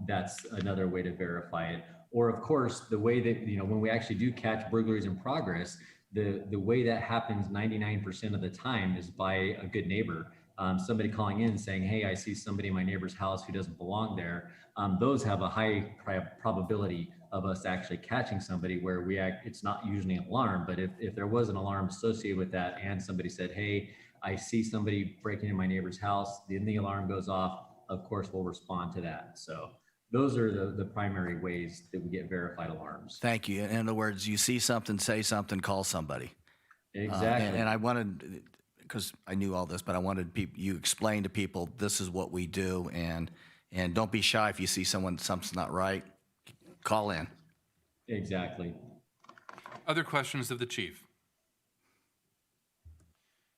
That's another way to verify it. Or of course, the way that, when we actually do catch burglaries in progress, the way that happens 99% of the time is by a good neighbor. Somebody calling in saying, hey, I see somebody in my neighbor's house who doesn't belong there. Those have a high probability of us actually catching somebody where it's not usually an alarm, but if there was an alarm associated with that and somebody said, hey, I see somebody breaking in my neighbor's house, then the alarm goes off, of course, we'll respond to that. So those are the primary ways that we get verified alarms. Thank you. In other words, you see something, say something, call somebody. Exactly. And I wanted, because I knew all this, but I wanted you explain to people, this is what we do, and don't be shy if you see something's not right. Call in. Exactly. Other questions of the chief?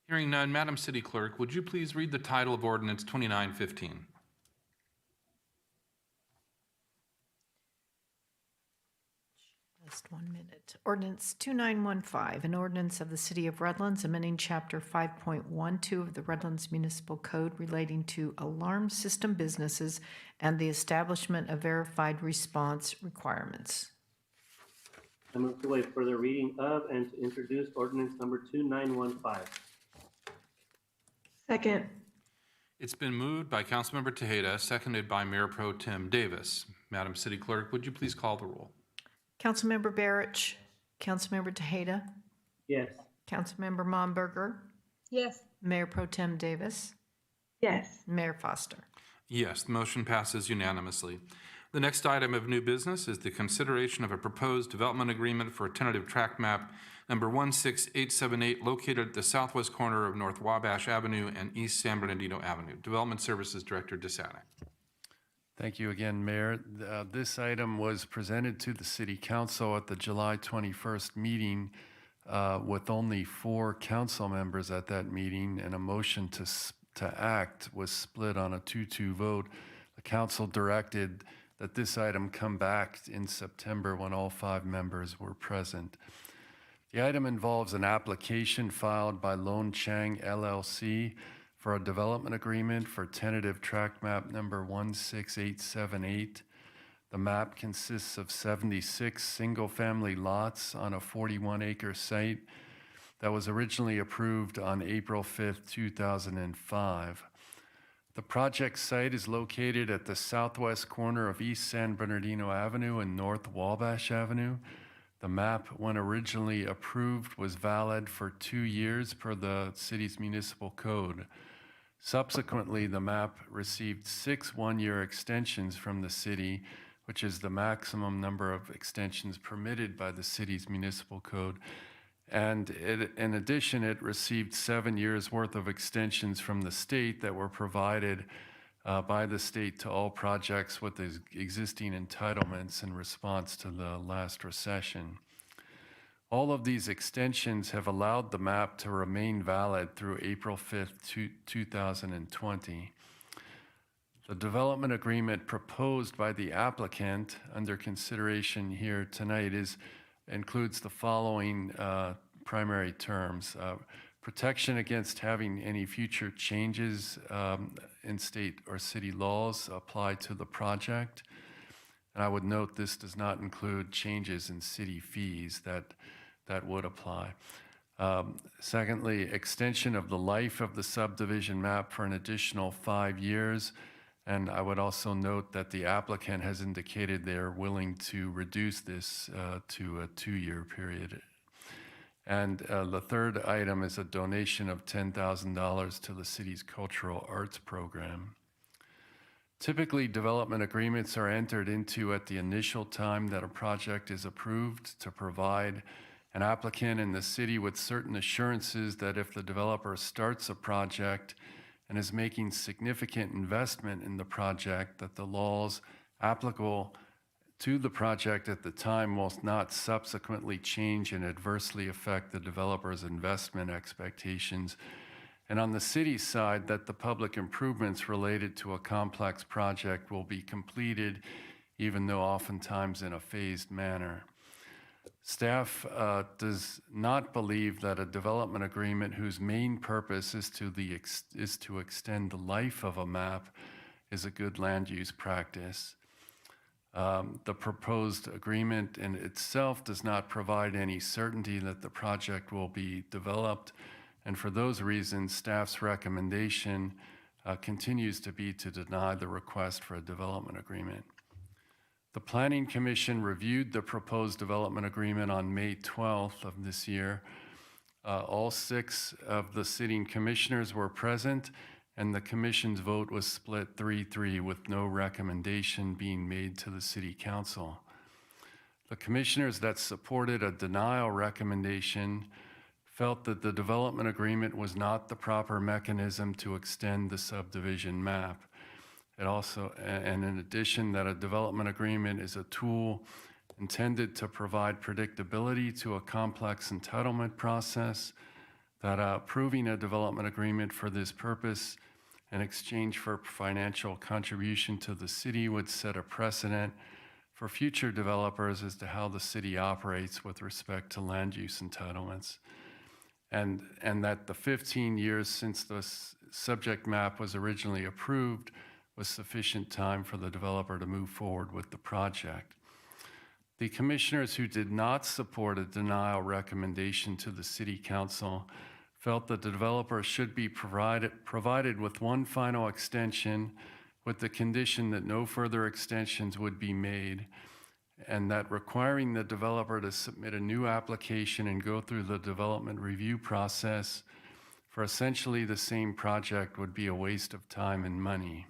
Hearing none, Madam City Clerk, would you please read the title of ordinance 2915? Just 1 minute. Ordinance 2915, an ordinance of the City of Redlands amending Chapter 5.12 of the Redlands Municipal Code relating to alarm system businesses and the establishment of verified response requirements. I move to waive further reading of and to introduce ordinance number 2915. Second. It's been moved by Councilmember Tejeda, seconded by Mayor Pro Tem Davis. Madam City Clerk, would you please call the roll? Councilmember Barrich, Councilmember Tejeda, Yes. Councilmember Momberger, Yes. Mayor Pro Tem Davis, Yes. Mayor Foster. Yes, the motion passes unanimously. The next item of new business is the consideration of a proposed development agreement for a tentative tract map number 16878 located at the southwest corner of North Wabash Avenue and East San Bernardino Avenue. Development Services Director DeSantis. Thank you again, Mayor. This item was presented to the City Council at the July 21st meeting with only 4 council members at that meeting, and a motion to act was split on a 2-2 vote. The council directed that this item come back in September when all 5 members were present. The item involves an application filed by Lone Chang LLC for a development agreement for tentative tract map number 16878. The map consists of 76 single-family lots on a 41-acre site that was originally approved on April 5th, 2005. The project site is located at the southwest corner of East San Bernardino Avenue and North Wabash Avenue. The map, when originally approved, was valid for 2 years per the city's municipal code. Subsequently, the map received 6 one-year extensions from the city, which is the maximum number of extensions permitted by the city's municipal code. And in addition, it received 7 years worth of extensions from the state that were provided by the state to all projects with existing entitlements in response to the last recession. All of these extensions have allowed the map to remain valid through April 5th, 2020. The development agreement proposed by the applicant under consideration here tonight includes the following primary terms. Protection against having any future changes in state or city laws apply to the project. And I would note this does not include changes in city fees that would apply. Secondly, extension of the life of the subdivision map for an additional 5 years. And I would also note that the applicant has indicated they're willing to reduce this to a 2-year period. And the third item is a donation of $10,000 to the city's cultural arts program. Typically, development agreements are entered into at the initial time that a project is approved to provide an applicant and the city with certain assurances that if the developer starts a project and is making significant investment in the project, that the laws applicable to the project at the time will not subsequently change and adversely affect the developer's investment expectations. And on the city side, that the public improvements related to a complex project will be completed, even though oftentimes in a phased manner. Staff does not believe that a development agreement whose main purpose is to extend the life of a map is a good land use practice. The proposed agreement in itself does not provide any certainty that the project will be developed, and for those reasons, staff's recommendation continues to be to deny the request for a development agreement. The Planning Commission reviewed the proposed development agreement on May 12th of this year. All 6 of the sitting commissioners were present, and the commission's vote was split 3-3 with no recommendation being made to the city council. The commissioners that supported a denial recommendation felt that the development agreement was not the proper mechanism to extend the subdivision map. It also, and in addition, that a development agreement is a tool intended to provide predictability to a complex entitlement process, that approving a development agreement for this purpose in exchange for financial contribution to the city would set a precedent for future developers as to how the city operates with respect to land use entitlements. And that the 15 years since the subject map was originally approved was sufficient time for the developer to move forward with the project. The commissioners who did not support a denial recommendation to the city council felt that the developer should be provided with one final extension with the condition that no further extensions would be made, and that requiring the developer to submit a new application and go through the development review process for essentially the same project would be a waste of time and money.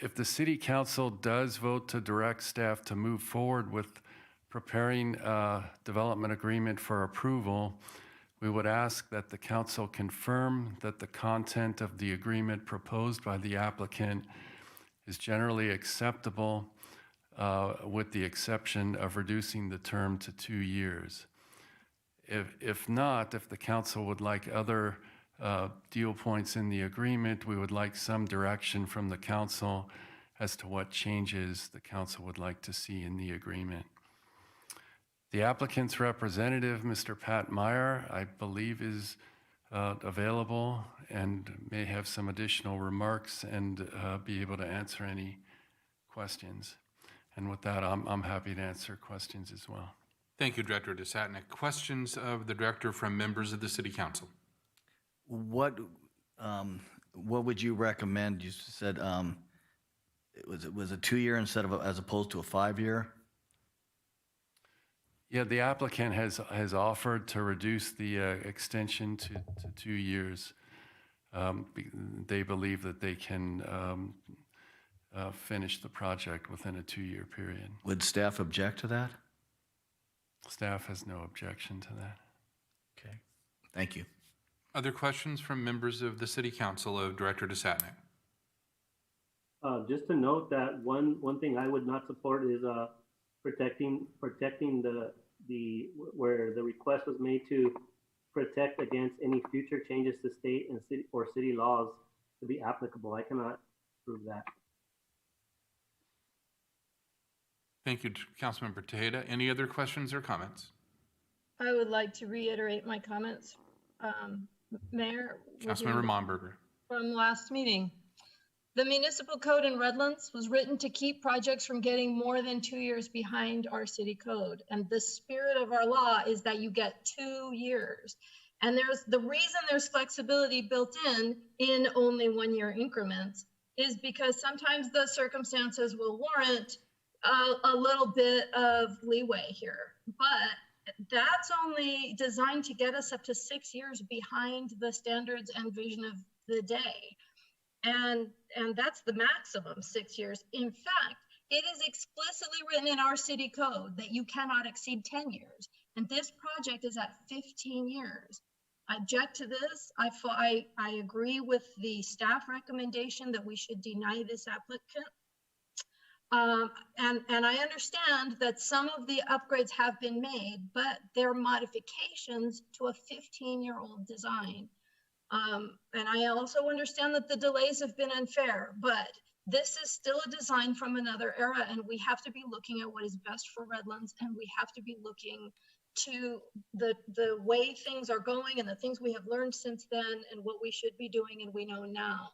If the city council does vote to direct staff to move forward with preparing a development agreement for approval, we would ask that the council confirm that the content of the agreement proposed by the applicant is generally acceptable, with the exception of reducing the term to 2 years. If not, if the council would like other deal points in the agreement, we would like some direction from the council as to what changes the council would like to see in the agreement. The applicant's representative, Mr. Pat Meyer, I believe is available and may have some additional remarks and be able to answer any questions. And with that, I'm happy to answer questions as well. Thank you, Director DeSatnik. Questions of the director from members of the City Council? What would you recommend? You said it was a 2-year instead of as opposed to a 5-year. Yeah, the applicant has offered to reduce the extension to 2 years. They believe that they can finish the project within a 2-year period. Would staff object to that? Staff has no objection to that. Okay, thank you. Other questions from members of the City Council of Director DeSatnik? Just to note that one thing I would not support is protecting the where the request was made to protect against any future changes to state and city laws to be applicable. I cannot prove that. Thank you, Councilmember Tejeda. Any other questions or comments? I would like to reiterate my comments, Mayor. Councilmember Momberger. From last meeting. The municipal code in Redlands was written to keep projects from getting more than 2 years behind our city code. And the spirit of our law is that you get 2 years. And the reason there's flexibility built in only 1-year increments is because sometimes the circumstances will warrant a little bit of leeway here. But that's only designed to get us up to 6 years behind the standards and vision of the day. And that's the maximum, 6 years. In fact, it is explicitly written in our city code that you cannot exceed 10 years. And this project is at 15 years. I object to this. I agree with the staff recommendation that we should deny this applicant. And I understand that some of the upgrades have been made, but they're modifications to a 15-year-old design. And I also understand that the delays have been unfair, but this is still a design from another era, and we have to be looking at what is best for Redlands, and we have to be looking to the way things are going and the things we have learned since then and what we should be doing and we know now.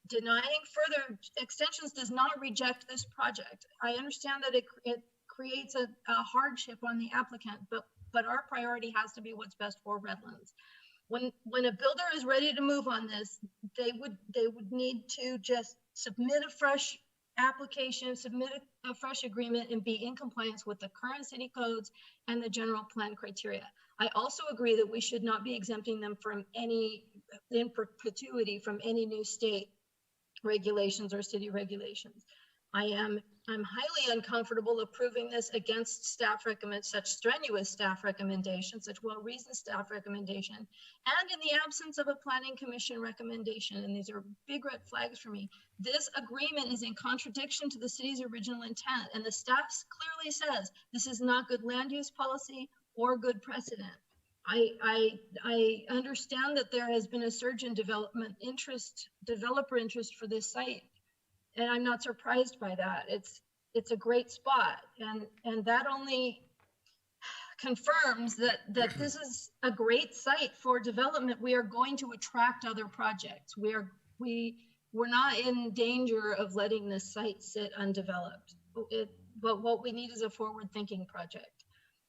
Denying further extensions does not reject this project. I understand that it creates a hardship on the applicant, but our priority has to be what's best for Redlands. When a builder is ready to move on this, they would need to just submit a fresh application, submit a fresh agreement, and be in compliance with the current city codes and the general plan criteria. I also agree that we should not be exempting them from any, in perpetuity, from any new state regulations or city regulations. I'm highly uncomfortable approving this against such strenuous staff recommendations, such well-reasoned staff recommendation, and in the absence of a planning commission recommendation. And these are big red flags for me. This agreement is in contradiction to the city's original intent, and the staff clearly says this is not good land use policy or good precedent. I understand that there has been a surge in developer interest for this site. And I'm not surprised by that. It's a great spot, and that only confirms that this is a great site for development. We are going to attract other projects. We're not in danger of letting this site sit undeveloped. But what we need is a forward-thinking project.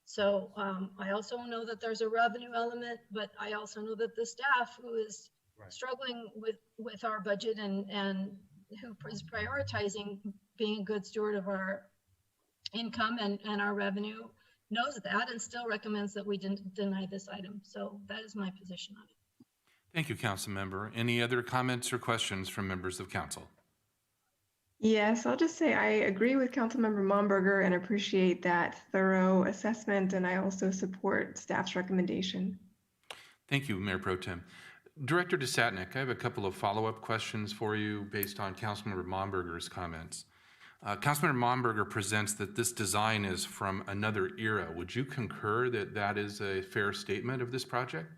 So I also know that there's a revenue element, but I also know that the staff who is struggling with our budget and who is prioritizing being a good steward of our income and our revenue knows that and still recommends that we deny this item. So that is my position on it. Thank you, Council Member. Any other comments or questions from members of council? Yes, I'll just say I agree with Councilmember Momberger and appreciate that thorough assessment, and I also support staff's recommendation. Thank you, Mayor Pro Tem. Director DeSatnik, I have a couple of follow-up questions for you based on Councilmember Momberger's comments. Councilmember Momberger presents that this design is from another era. Would you concur that that is a fair statement of this project?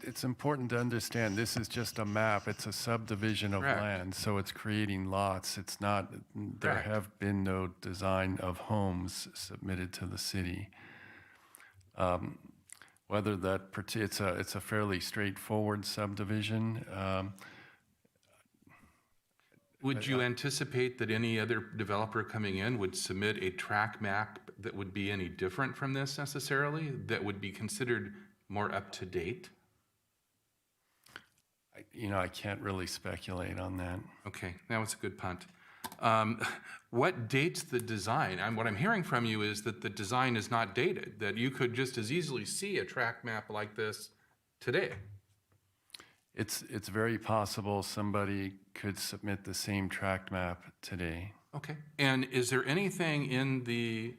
It's important to understand this is just a map. It's a subdivision of land, so it's creating lots. It's not, there have been no design of homes submitted to the city. whether it's a fairly straightforward subdivision. Would you anticipate that any other developer coming in would submit a track map that would be any different from this necessarily, that would be considered more up to date? I can't really speculate on that. Okay, that was a good punt. What dates the design? What I'm hearing from you is that the design is not dated, that you could just as easily see a track map like this today. It's very possible somebody could submit the same tract map today. Okay. And is there anything in the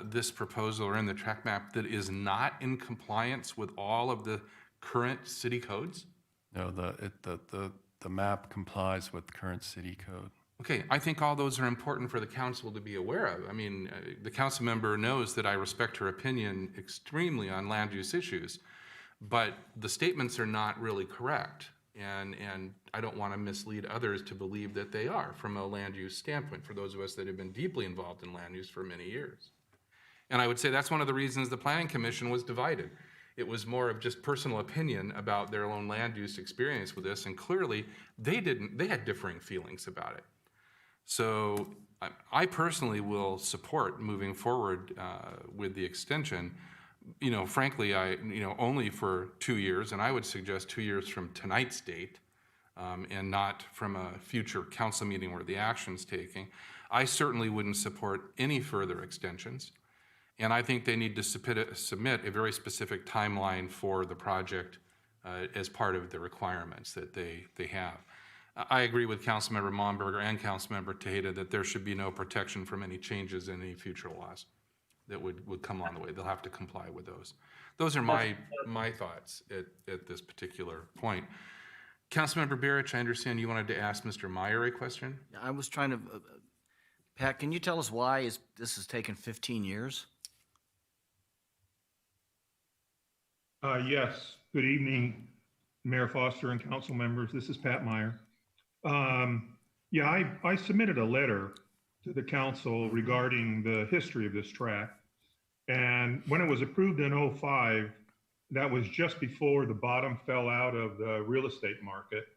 this proposal or in the track map that is not in compliance with all of the current city codes? No, the map complies with current city code. Okay, I think all those are important for the council to be aware of. I mean, the council member knows that I respect her opinion extremely on land use issues, but the statements are not really correct. And I don't want to mislead others to believe that they are from a land use standpoint, for those of us that have been deeply involved in land use for many years. And I would say that's one of the reasons the Planning Commission was divided. It was more of just personal opinion about their own land use experience with this, and clearly they had differing feelings about it. So I personally will support moving forward with the extension. Frankly, only for 2 years, and I would suggest 2 years from tonight's date, and not from a future council meeting where the action's taking. I certainly wouldn't support any further extensions, and I think they need to submit a very specific timeline for the project as part of the requirements that they have. I agree with Councilmember Momberger and Councilmember Tejeda that there should be no protection from any changes in any future laws that would come on the way. They'll have to comply with those. Those are my thoughts at this particular point. Councilmember Barrich, I understand you wanted to ask Mr. Meyer a question? I was trying to, Pat, can you tell us why this has taken 15 years? Yes, good evening, Mayor Foster and council members. This is Pat Meyer. I submitted a letter to the council regarding the history of this track. And when it was approved in '05, that was just before the bottom fell out of the real estate market.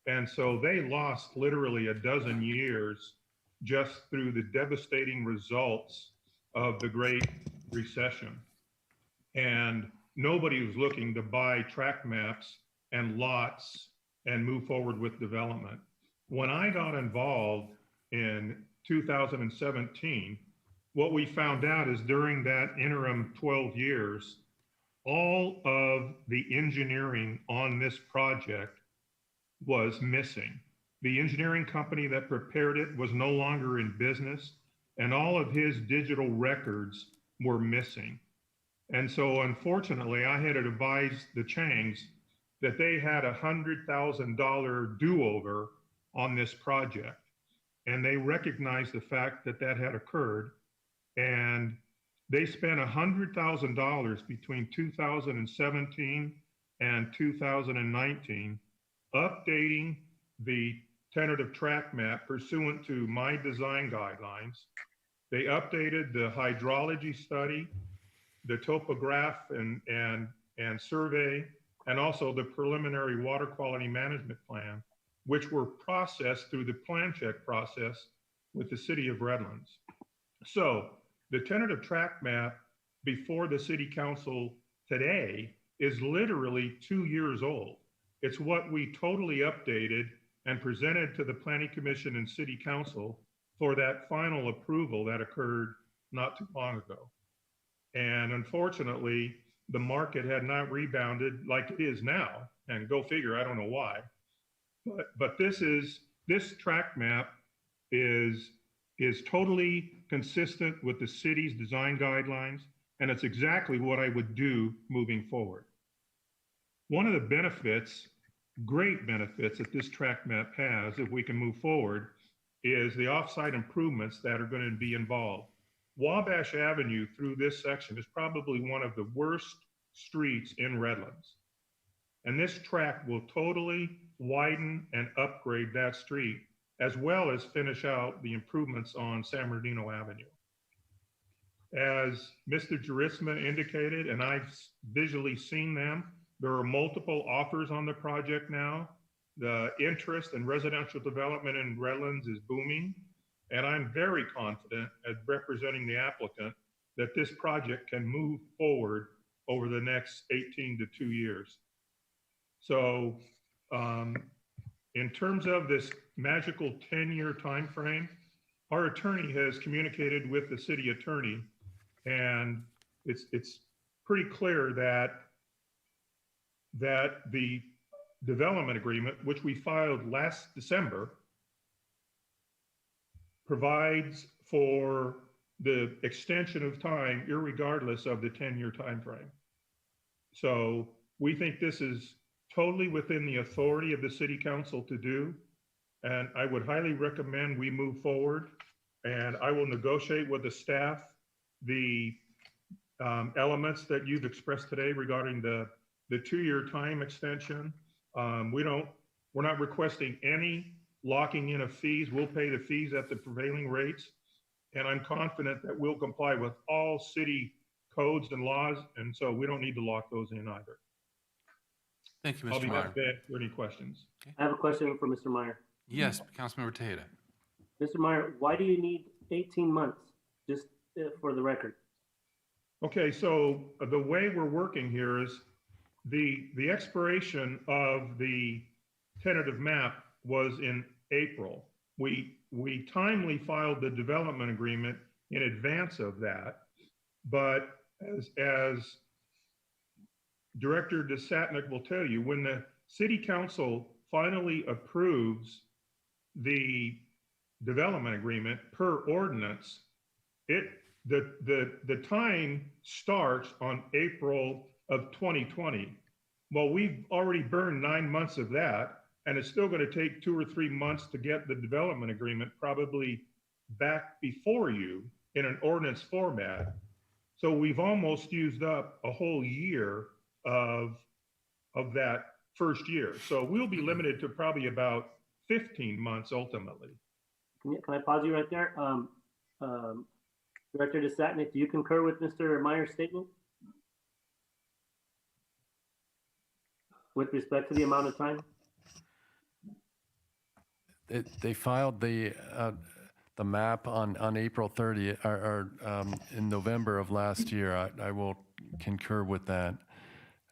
And so they lost literally a dozen years just through the devastating results of the Great Recession. And nobody was looking to buy tract maps and lots and move forward with development. When I got involved in 2017, what we found out is during that interim 12 years, all of the engineering on this project was missing. The engineering company that prepared it was no longer in business, and all of his digital records were missing. And so unfortunately, I had to advise the Changs that they had a $100,000 do-over on this project. And they recognized the fact that that had occurred. And they spent $100,000 between 2017 and 2019 updating the tentative track map pursuant to my design guidelines. They updated the hydrology study, the topograph and survey, and also the preliminary water quality management plan, which were processed through the plan check process with the city of Redlands. So the tentative track map before the city council today is literally 2 years old. It's what we totally updated and presented to the Planning Commission and City Council for that final approval that occurred not too long ago. And unfortunately, the market had not rebounded like it is now. And go figure, I don't know why. But this track map is totally consistent with the city's design guidelines, and it's exactly what I would do moving forward. One of the benefits, great benefits that this track map has, if we can move forward, is the offsite improvements that are going to be involved. Wabash Avenue through this section is probably one of the worst streets in Redlands. And this track will totally widen and upgrade that street, as well as finish out the improvements on San Bernardino Avenue. as Mr. Jurisma indicated, and I've visually seen them, there are multiple offers on the project now. The interest in residential development in Redlands is booming, and I'm very confident, as representing the applicant, that this project can move forward over the next 18 to 2 years. So in terms of this magical 10-year timeframe, our attorney has communicated with the city attorney, and it's pretty clear that the development agreement, which we filed last December, provides for the extension of time irregardless of the 10-year timeframe. So we think this is totally within the authority of the city council to do. And I would highly recommend we move forward, and I will negotiate with the staff the elements that you've expressed today regarding the 2-year time extension. We're not requesting any locking in of fees. We'll pay the fees at the prevailing rates. And I'm confident that we'll comply with all city codes and laws. And so we don't need to lock those in either. Thank you, I'll Mr. be Meyer. happy to answer any questions. I have a question for Mr. Meyer. Yes, Councilmember Tejeda. Mr. Meyer, why do you need 18 months, just for the record? Okay, so the way we're working here is the expiration of the tentative map was in April. We timely filed the development agreement in advance of that, but as Director DeSatnik will tell you, when the city council finally approves the development agreement per ordinance, the time starts on April of 2020. Well, we've already burned 9 months of that, and it's still going to take 2 or 3 months to get the development agreement probably back before you in an ordinance format. So we've almost used up a whole year of that first year. So we'll be limited to probably about 15 months ultimately. Can I pause you right there? Director DeSatnik, do you concur with Mr. Meyer's statement with respect to the amount of time? They filed the map on April 30th or in November of last year. I will concur with that.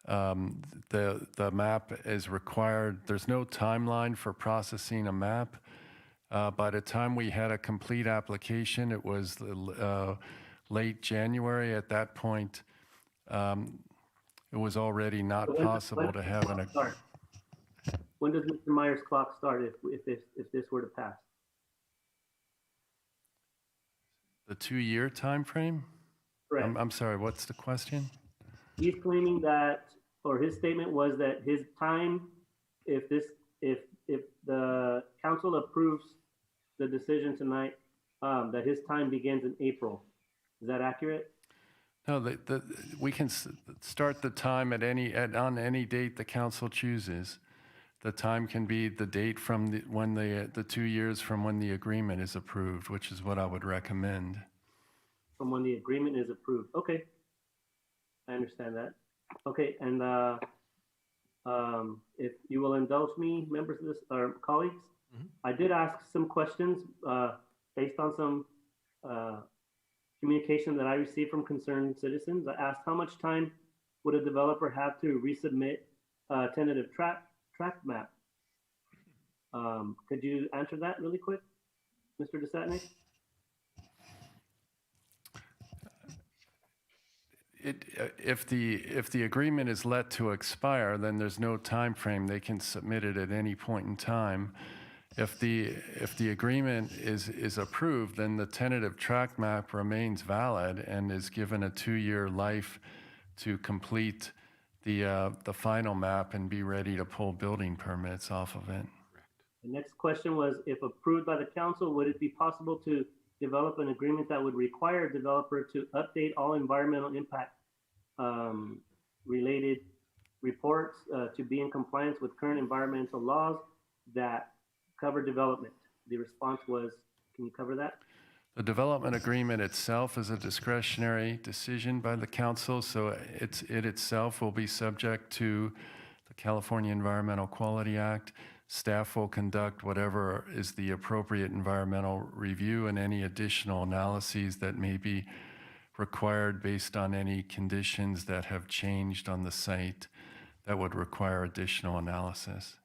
The map is required. There's no timeline for processing a map. By the time we had a complete application, it was late January. At that point, it was already not possible to have an. When does Mr. Meyer's clock start if this were to pass? The 2-year time frame? Correct. I'm sorry, what's the question? He's claiming that, or his statement was that his time, if the council approves the decision tonight, that his time begins in April. Is that accurate? No, we can start the time on any date the council chooses. The time can be the date from when the 2 years from when the agreement is approved, which is what I would recommend. From when the agreement is approved. Okay. I understand that. Okay, and if you will indulge me, members of this, or colleagues, I did ask some questions based on some communication that I received from concerned citizens. I asked how much time would a developer have to resubmit a tentative track map? Could you answer that really quick, Mr. DeSatnik? If the agreement is let to expire, then there's no time frame. They can submit it at any point in time. If the agreement is approved, then the tentative track map remains valid and is given a 2-year life to complete the final map and be ready to pull building permits off of it. The next question was, if approved by the council, would it be possible to develop an agreement that would require a developer to update all environmental impact related reports to be in compliance with current environmental laws that cover development? The response was, can you cover that? The development agreement itself is a discretionary decision by the council, so it itself will be subject to the California Environmental Quality Act. Staff will conduct whatever is the appropriate environmental review and any additional analyses that may be required based on any conditions that have changed on the site that would require additional analysis.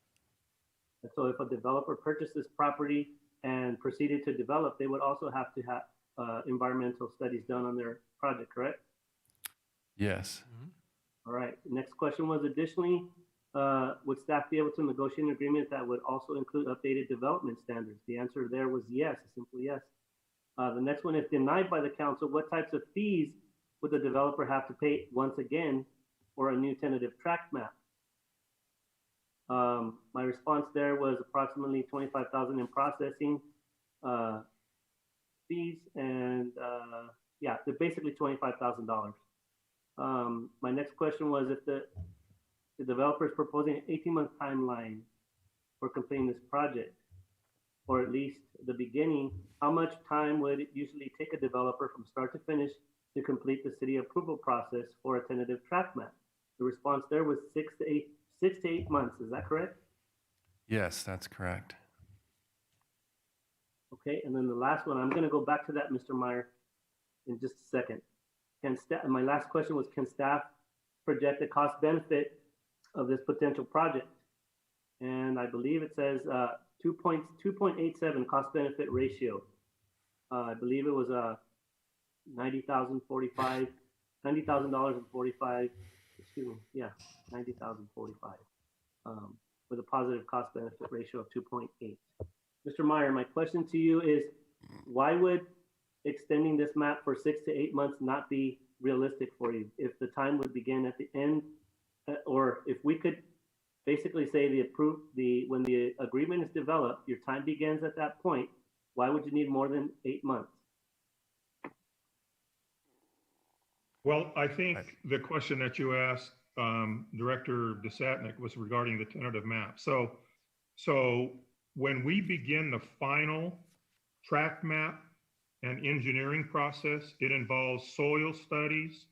And so if a developer purchased this property and proceeded to develop, they would also have to have environmental studies done on their project, correct? Yes. All right. Next question was additionally, would staff be able to negotiate an agreement that would also include updated development standards? The answer there was yes, a simple yes. The next one, if denied by the council, what types of fees would the developer have to pay once again for a new tentative tract map? My response there was approximately $25,000 in processing fees, and yeah, they're basically $25,000. My next question was if the developer is proposing an 18-month timeline for completing this project, or at least the beginning, how much time would it usually take a developer from start to finish to complete the city approval process for a tentative tract map? The response there was 6 to 8 months. Is that correct? Yes, that's correct. Okay, and then the last one, I'm going to go back to that, Mr. Meyer, in just a second. My last question was, can staff project the cost benefit of this potential project? And I believe it says 2.87 cost benefit ratio. I believe it was $90,045, excuse me, yeah, $90,045 with a positive cost benefit ratio of 2.8. Mr. Meyer, my question to you is, why would extending this map for 6 to 8 months not be realistic for you? If the time would begin at the end, or if we could basically say when the agreement is developed, your time begins at that point, why would you need more than 8 months? Well, I think the question that you asked Director DeSatnik was regarding the tentative map. So when we begin the final tract map and engineering process, it involves soil studies.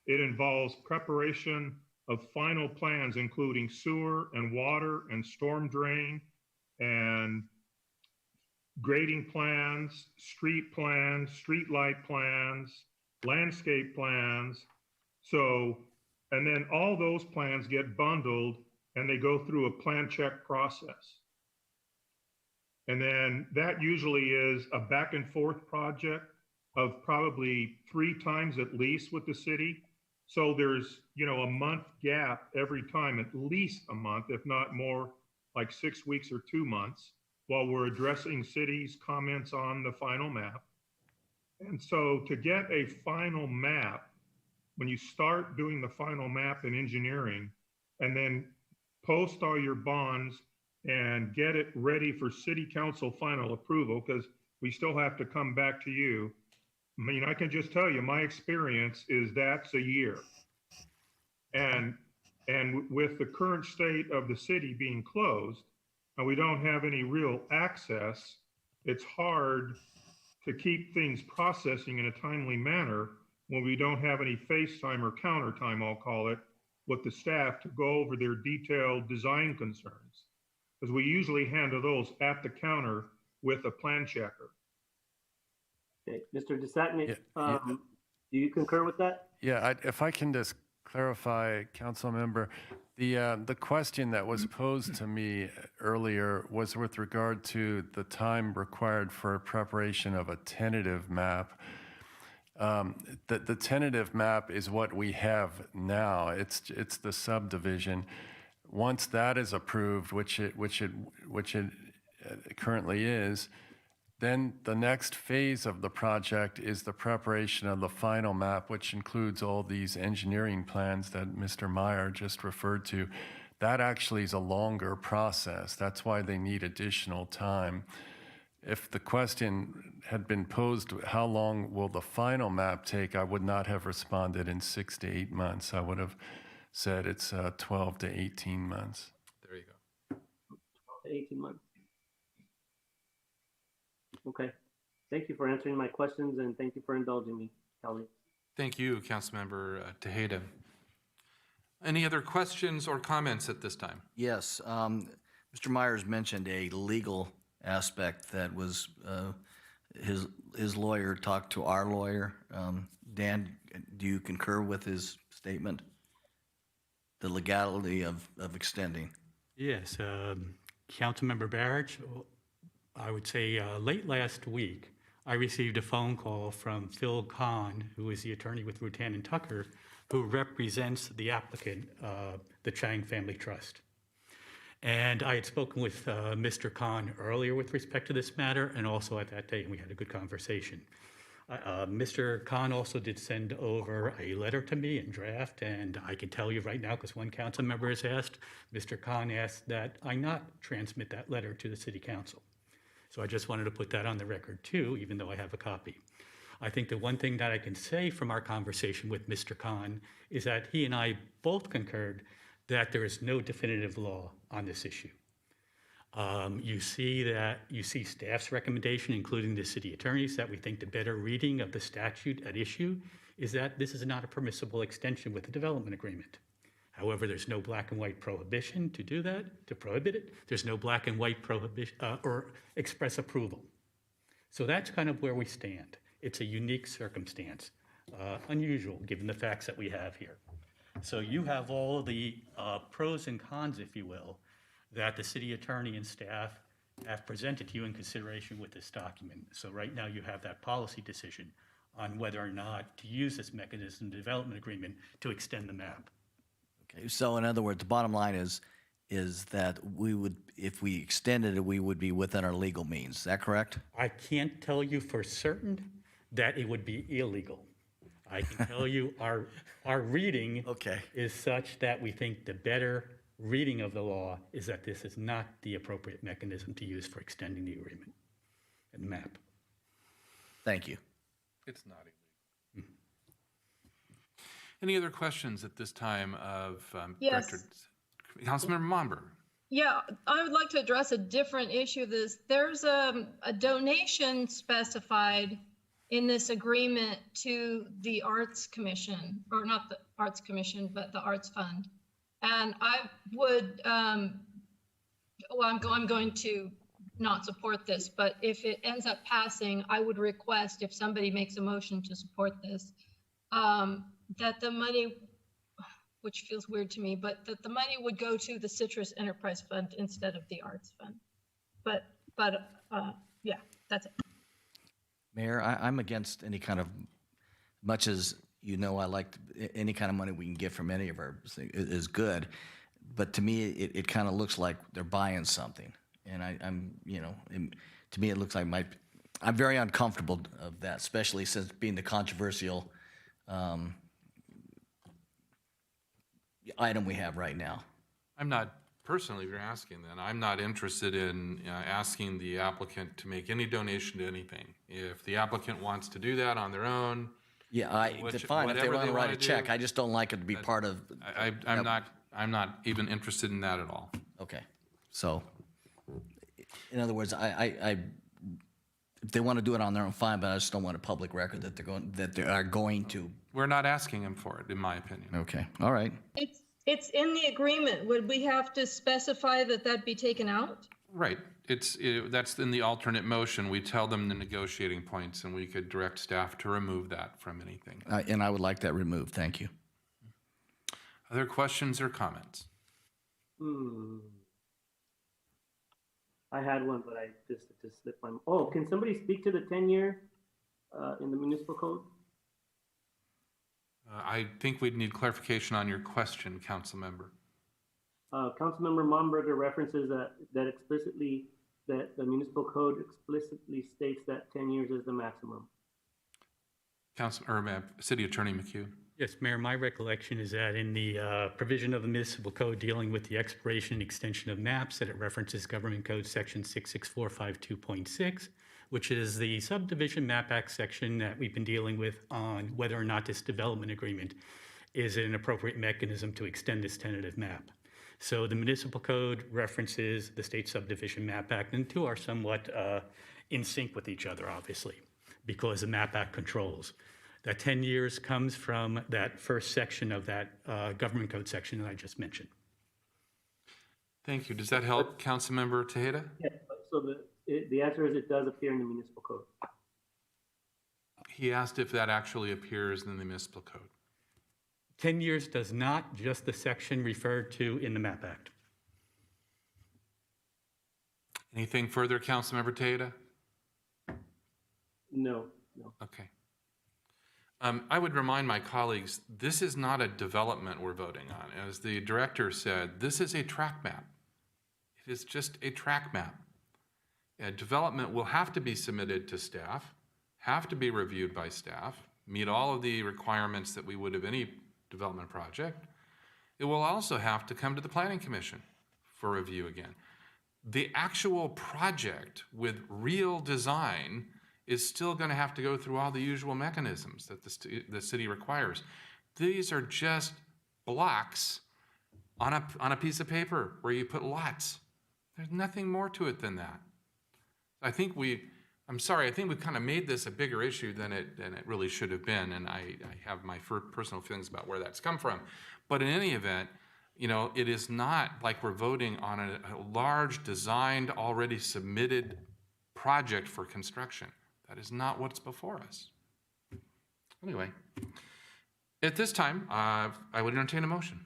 It involves preparation of final plans, including sewer and water and storm drain and grading plans, street light plans, landscape plans. So, and then all those plans get bundled and they go through a plan check process. And then that usually is a back and forth project of probably 3 times at least with the city. So there's, a month gap every time, at least a month, if not more, like 6 weeks or 2 months, while we're addressing cities' comments on the final map. And so to get a final map, when you start doing the final map in engineering and then post all your bonds and get it ready for city council final approval, because we still have to come back to you. I mean, I can just tell you, my experience is that's a year. And with the current state of the city being closed, and we don't have any real access, it's hard to keep things processing in a timely manner when we don't have any face time or counter time, I'll call it, with the staff to go over their detailed design concerns. Because we usually handle those at the counter with a plan checker. Okay, Mr. DeSatnik, do you concur with that? Yeah, if I can just clarify, council member, the question that was posed to me earlier was with regard to the time required for preparation of a tentative map. The tentative map is what we have now. It's the subdivision. Once that is approved, which it currently is, then the next phase of the project is the preparation of the final map, which includes all these engineering plans that Mr. Meyer just referred to. That actually is a longer process. That's why they need additional time. If the question had been posed, how long will the final map take, I would not have responded in 6 to 8 months. I would have said it's 12 to 18 months. There you go. 12 to 18 months. Okay. Thank you for answering my questions and thank you for indulging me, colleagues. Thank you, Councilmember Tejeda. Any other questions or comments at this time? Yes, Mr. Myers mentioned a legal aspect that was, his lawyer talked to our lawyer. Dan, do you concur with his statement? The legality of extending? Yes, Councilmember Barrett, I would say late last week, I received a phone call from Phil Kahn, who is the attorney with Rutan and Tucker, who represents the applicant, the Chang Family Trust. And I had spoken with Mr. Kahn earlier with respect to this matter, and also at that date, and we had a good conversation. Mr. Kahn also did send over a letter to me in draft, and I can tell you right now, because one council member has asked, Mr. Kahn asked that I not transmit that letter to the city council. So I just wanted to put that on the record too, even though I have a copy. I think the one thing that I can say from our conversation with Mr. Kahn is that he and I both concurred that there is no definitive law on this issue. You see staff's recommendation, including the city attorneys, that we think the better reading of the statute at issue is that this is not a permissible extension with the development agreement. However, there's no black and white prohibition to do that, to prohibit it. There's no black and white prohibition or express approval. So that's kind of where we stand. It's a unique circumstance, unusual given the facts that we have here. So you have all the pros and cons, if you will, that the city attorney and staff have presented to you in consideration with this document. So right now you have that policy decision on whether or not to use this mechanism, the development agreement, to extend the map. Okay, so in other words, the bottom line is that we would, if we extended it, we would be within our legal means. Is that correct? I can't tell you for certain that it would be illegal. I can tell you our reading is such that we think the better reading of the law is that this is not the appropriate mechanism to use for extending the agreement and the map. Thank you. It's not illegal. Any other questions at this time of Yes. Director Councilmember Monberg? Yeah, I would like to address a different issue. There's a donation specified in this agreement to the Arts Commission, or not the Arts Commission, but the Arts Fund. And I would, I'm going to not support this, but if it ends up passing, I would request, if somebody makes a motion to support this, that the money, which feels weird to me, but that the money would go to the Citrus Enterprise Fund instead of the Arts Fund. But yeah, that's it. Mayor, I'm against any kind of, much as you know, I like any kind of money we can get from any of our is good, but to me, it kind of looks like they're buying something, and to me, it looks like I'm very uncomfortable of that, especially since being the controversial item we have right now. I'm not, personally, if you're asking then, I'm not interested in asking the applicant to make any donation to anything. If the applicant wants to do that on their own, yeah, fine, if they want to write a check, I just don't like it to be part of. I'm not even interested in that at all. Okay, so, in other words, if they want to do it on their own, fine, but I just don't want a public record that they are going to. We're not asking them for it, in my opinion. Okay, all right. It's in the agreement. Would we have to specify that be taken out? Right. That's in the alternate motion. We tell them the negotiating points, and we could direct staff to remove that from anything. And I would like that removed. Thank you. Other questions or comments? I had one, but I just slipped my. Oh, can somebody speak to the 10-year in the municipal code? I think we'd need clarification on your question, council member. Councilmember Momberger references that explicitly, that the municipal code explicitly states that 10 years is the maximum. City Attorney McHugh. Yes, Mayor, my recollection is that in the provision of the municipal code dealing with the expiration and extension of maps, that it references Government Code Section 66452.6, which is the subdivision map act section that we've been dealing with on whether or not this development agreement is an appropriate mechanism to extend this tentative map. So the municipal code references the state subdivision map act, and two are somewhat in sync with each other, obviously, because the MAP Act controls. That 10 years comes from that first section of that government code section that I just mentioned. Thank you. Does that help, Councilmember Tejeda? Yeah, so the answer is it does appear in the municipal code. He asked if that actually appears in the municipal code. 10 years does not, just the section referred to in the MAP Act. Anything further, Councilmember Tejeda? No. Okay. I would remind my colleagues, this is not a development we're voting on. As the director said, this is a track map. It is just a track map. Development will have to be submitted to staff, have to be reviewed by staff, meet all of the requirements that we would of any development project. It will also have to come to the Planning Commission for review again. The actual project with real design is still going to have to go through all the usual mechanisms that the city requires. These are just blocks on a piece of paper where you put lots. There's nothing more to it than that. I think we've kind of made this a bigger issue than it really should have been, and I have my personal feelings about where that's come from. But in any event, you know, it is not like we're voting on a large, designed, already submitted project for construction. That is not what's before us. Anyway, at this time, I would entertain a motion.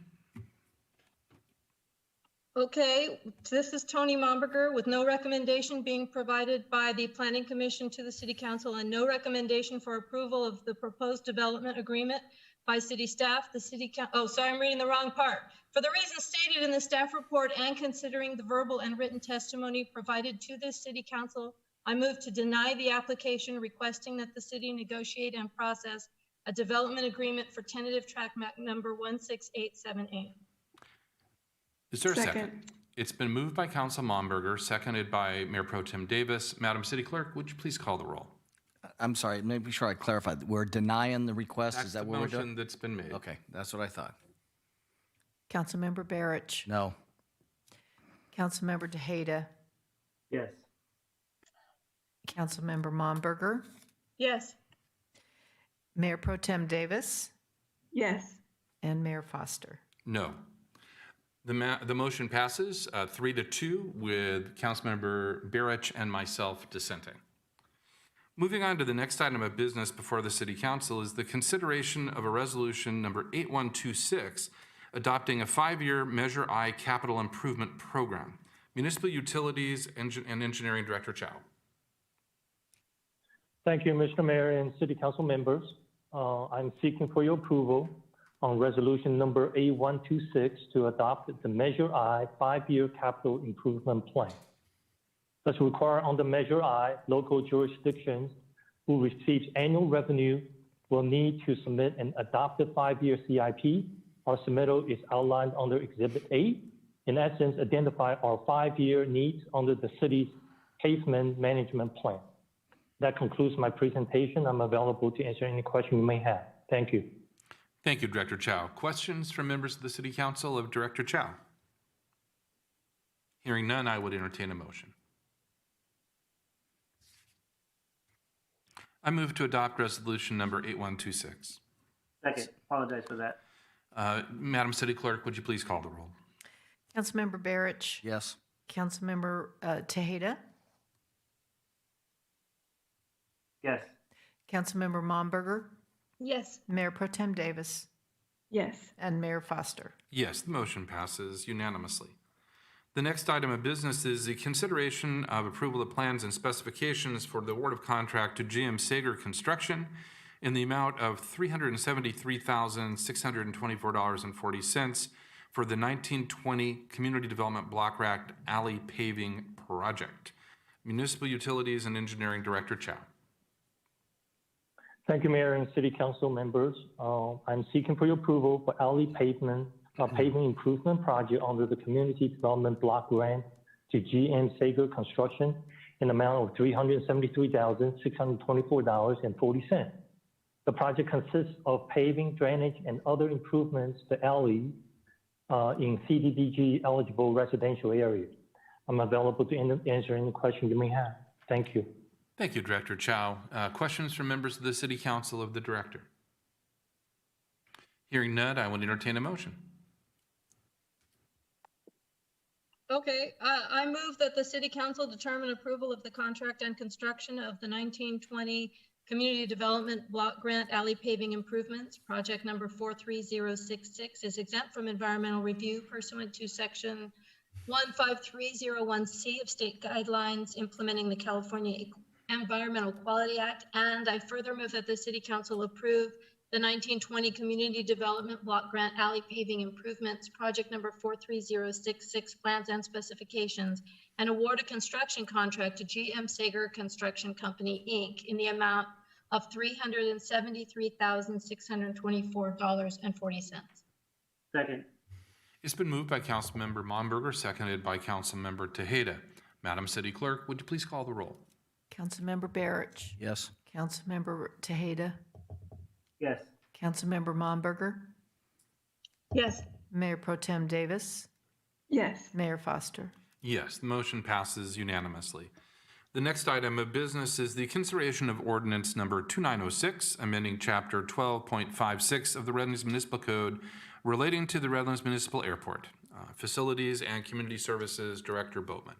Okay, this is Tony Momberger with no recommendation being provided by the Planning Commission to the City Council and no recommendation for approval of the proposed development agreement by city staff. I'm reading the wrong part. For the reasons stated in the staff report and considering the verbal and written testimony provided to this City Council, I move to deny the application requesting that the city negotiate and process a development agreement for tentative track map number 16878. Is there a second? It's been moved by Council Momberger, seconded by Mayor Pro Tem Davis. Madam City Clerk, would you please call the roll? I'm sorry, make sure I clarify. We're denying the request? That's Is that the what we're doing? motion that's been made. Okay, that's what I thought. Councilmember Barrich. No. Councilmember Tejeda. Yes. Councilmember Momberger. Yes. Mayor Pro Tem Davis. Yes. And Mayor Foster. No. The motion passes 3-2 with Councilmember Barrich and myself dissenting. Moving on to the next item of business before the City Council is the consideration of a resolution number 8126 adopting a 5-year Measure I capital improvement program. Municipal Utilities and Engineering Director Chow. Thank you, Mr. Mayor and City Council members. I'm seeking for your approval on resolution number 8126 to adopt the Measure I 5-year capital improvement plan. As required under Measure I, local jurisdictions who receive annual revenue will need to submit an adopted 5-year CIP. Our submittal is outlined under Exhibit A. In essence, identify our 5-year needs under the city's pavement management plan. That concludes my presentation. I'm available to answer any question you may have. Thank you. Thank you, Director Chow. Questions from members of the City Council of Director Chow? Hearing none, I would entertain a motion. I move to adopt resolution number 8126. Second, apologize for that. Madam City Clerk, would you please call the roll? Councilmember Barrich. Yes. Councilmember Tejeda. Yes. Councilmember Momberger. Yes. Mayor Pro Tem Davis. Yes. And Mayor Foster. Yes, the motion passes unanimously. The next item of business is the consideration of approval of plans and specifications for the award of contract to GM Sager Construction in the amount of $373,624.40 for the 1920 Community Development Block Rack Alley Paving Project. Municipal Utilities and Engineering Director Chow. Thank you, Mayor and City Council members. I'm seeking for your approval for alley paving improvement project under the Community Development Block Grant to GM Sager Construction in the amount of $373,624.40. The project consists of paving, drainage, and other improvements to alleys in CDBG eligible residential areas. I'm available to answer any question you may have. Thank you. Thank you, Director Chow. Questions from members of the City Council of the Director? Hearing none, I will entertain a motion. Okay, I move that the city council determine approval of the contract and construction of the 1920 Community Development Block Grant Alley Paving Improvements. Project number 43066 is exempt from environmental review pursuant to section 15301C of state guidelines implementing the California Environmental Quality Act. And I further move that the city council approve the 1920 Community Development Block Grant Alley Paving Improvements, project number 43066, plans and specifications, and award a construction contract to GM Sager Construction Company, Inc. in the amount of $373,624.40. Second. It's been moved by Councilmember Momberger, seconded by Councilmember Tejeda. Madam City Clerk, would you please call the roll? Councilmember Barrich. Yes. Councilmember Tejeda. Yes. Councilmember Momberger. Yes. Mayor Pro Tem Davis. Yes. Mayor Foster. Yes, the motion passes unanimously. The next item of business is the consideration of ordinance number 2906, amending chapter 12.56 of the Redlands Municipal Code relating to the Redlands Municipal Airport. Facilities and Community Services Director Boatman.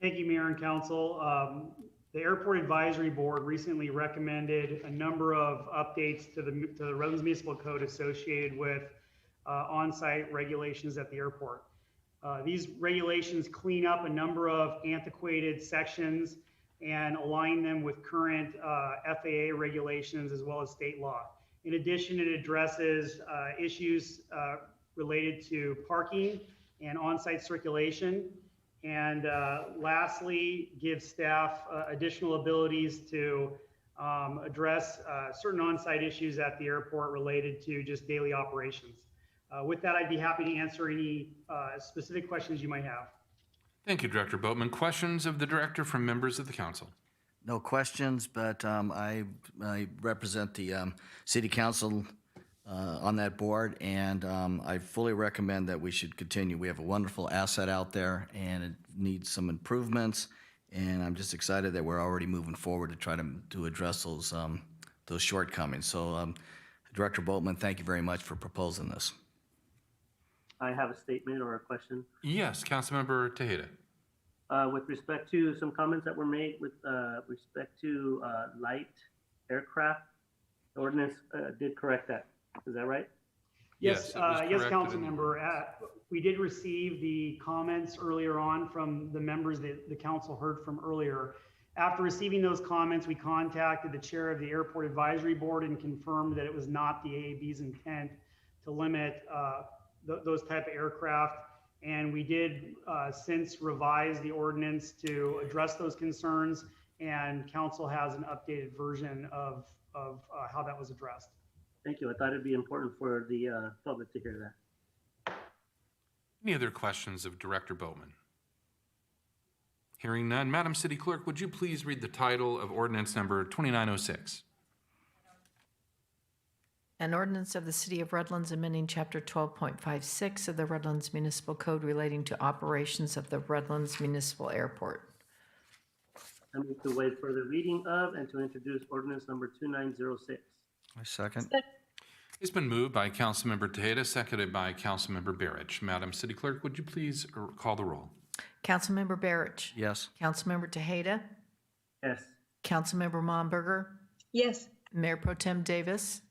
Thank you, Mayor and Council. The Airport Advisory Board recently recommended a number of updates to the Redlands Municipal Code associated with on-site regulations at the airport. These regulations clean up a number of antiquated sections and align them with current FAA regulations as well as state law. In addition, it addresses issues related to parking and on-site circulation. And lastly, gives staff additional abilities to address certain on-site issues at the airport related to just daily operations. With that, I'd be happy to answer any specific questions you might have. Thank you, Director Boatman. Questions of the Director from members of the Council? No questions, but I represent the City Council on that board, and I fully recommend that we should continue. We have a wonderful asset out there, and it needs some improvements, and I'm just excited that we're already moving forward to try to address those shortcomings. So, Director Boatman, thank you very much for proposing this. I have a statement or a question. Yes, Councilmember Tejeda. With respect to some comments that were made with respect to light aircraft, the ordinance did correct that. Is that right? Yes, it was yes, corrected. Council Member. We did receive the comments earlier on from the members that the council heard from earlier. After receiving those comments, we contacted the chair of the Airport Advisory Board and confirmed that it was not the AAB's intent to limit those type of aircraft. And we did since revise the ordinance to address those concerns, and council has an updated version of how that was addressed. Thank you. I thought it'd be important for the public to hear that. Any other questions of Director Boatman? Hearing none, Madam City Clerk, would you please read the title of ordinance number 2906? An ordinance of the City of Redlands amending Chapter 12.56 of the Redlands Municipal Code relating to operations of the Redlands Municipal Airport. I move to waive further reading of and to introduce ordinance number 2906. I second. It's been moved by Councilmember Tejeda, seconded by Councilmember Barrich. Madam City Clerk, would you please call the roll? Councilmember Barrich. Yes. Councilmember Tejeda. Yes. Councilmember Momberger. Yes. Mayor Pro Tem Davis.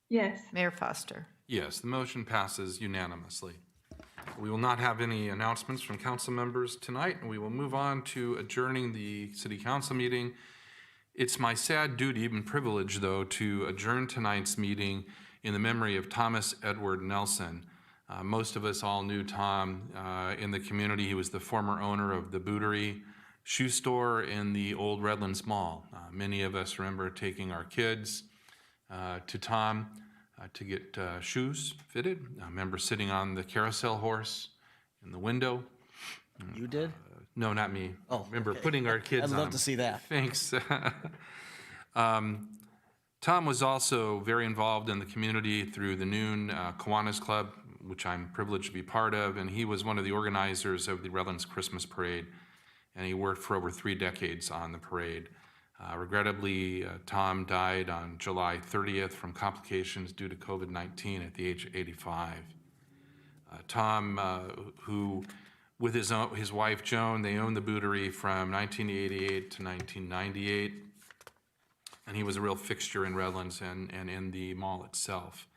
Yes. Mayor Foster. Yes, the motion passes unanimously. We will not have any announcements from council members tonight, and we will move on to adjourning the City Council meeting. It's my sad duty and privilege, though, to adjourn tonight's meeting in the memory of Thomas Edward Nelson. Most of us all knew Tom in the community. He was the former owner of the Bootery shoe store in the old Redlands Mall. Many of us remember taking our kids to Tom to get shoes fitted. I remember sitting on the carousel horse in the window. You did? No, not me. Oh, remember okay. putting our kids on. I'd love to see that. Thanks. Tom was also very involved in the community through the Noon Kiwanis Club, which I'm privileged to be part of, and he was one of the organizers of the Redlands Christmas Parade. and he worked for over 3 decades on the parade. Regrettably, Tom died on July 30th from complications due to COVID-19 at the age of 85. Tom, who with his wife Joan, they owned the Bootery from 1988 to 1998, and he was a real fixture in Redlands and in the mall itself.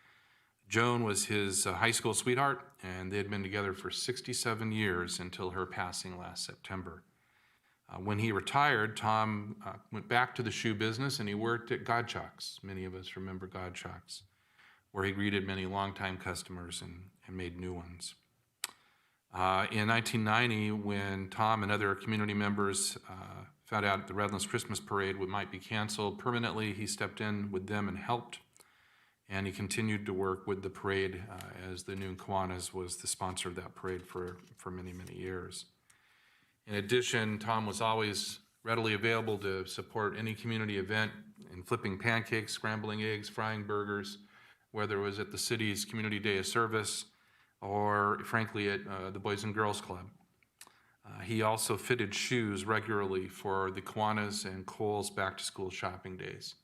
Joan was his high school sweetheart, and they had been together for 67 years until her passing last September. When he retired, Tom went back to the shoe business, and he worked at Godchalk's. Many of us remember Godchalk's, where he greeted many longtime customers and made new ones. In 1990, when Tom and other community members found out the Redlands Christmas Parade might be canceled permanently, he stepped in with them and helped. And he continued to work with the parade as the new Kiwanis was the sponsor of that parade for many, many years. In addition, Tom was always readily available to support any community event in flipping pancakes, scrambling eggs, frying burgers, whether it was at the city's Community Day of Service or, frankly, at the Boys and Girls Club. He also fitted shoes regularly for the Kiwanis and Kohl's back-to-school shopping days.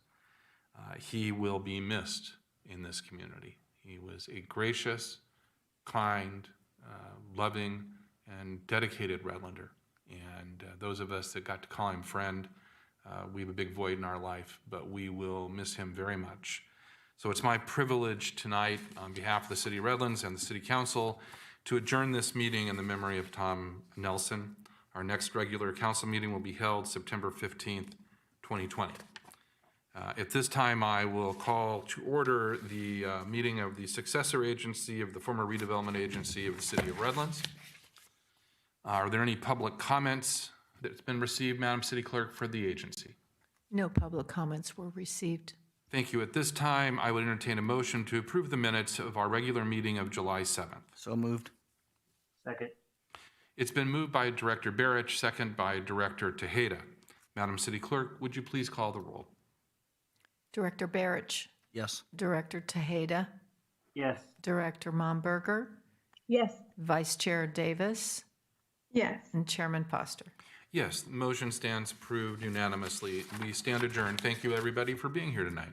He will be missed in this community. He was a gracious, kind, loving, and dedicated Redlander. And those of us that got to call him friend, we have a big void in our life, but we will miss him very much. So it's my privilege tonight, on behalf of the City of Redlands and the City Council, to adjourn this meeting in the memory of Tom Nelson. Our next regular council meeting will be held September 15th, 2020. At this time, I will call to order the meeting of the successor agency of the former redevelopment agency of the City of Redlands. Are there any public comments that's been received, Madam City Clerk, for the agency? No public comments were received. Thank you. At this time, I would entertain a motion to approve the minutes of our regular meeting of July 7th. So moved. Second. It's been moved by Director Barrich, second by Director Tejeda. Madam City Clerk, would you please call the roll? Director Barrich. Yes. Director Tejeda. Yes. Director Momberger. Yes. Vice Chair Davis. Yes. And Chairman Foster. Yes, the motion stands approved unanimously. We stand adjourned. Thank you, everybody, for being here tonight.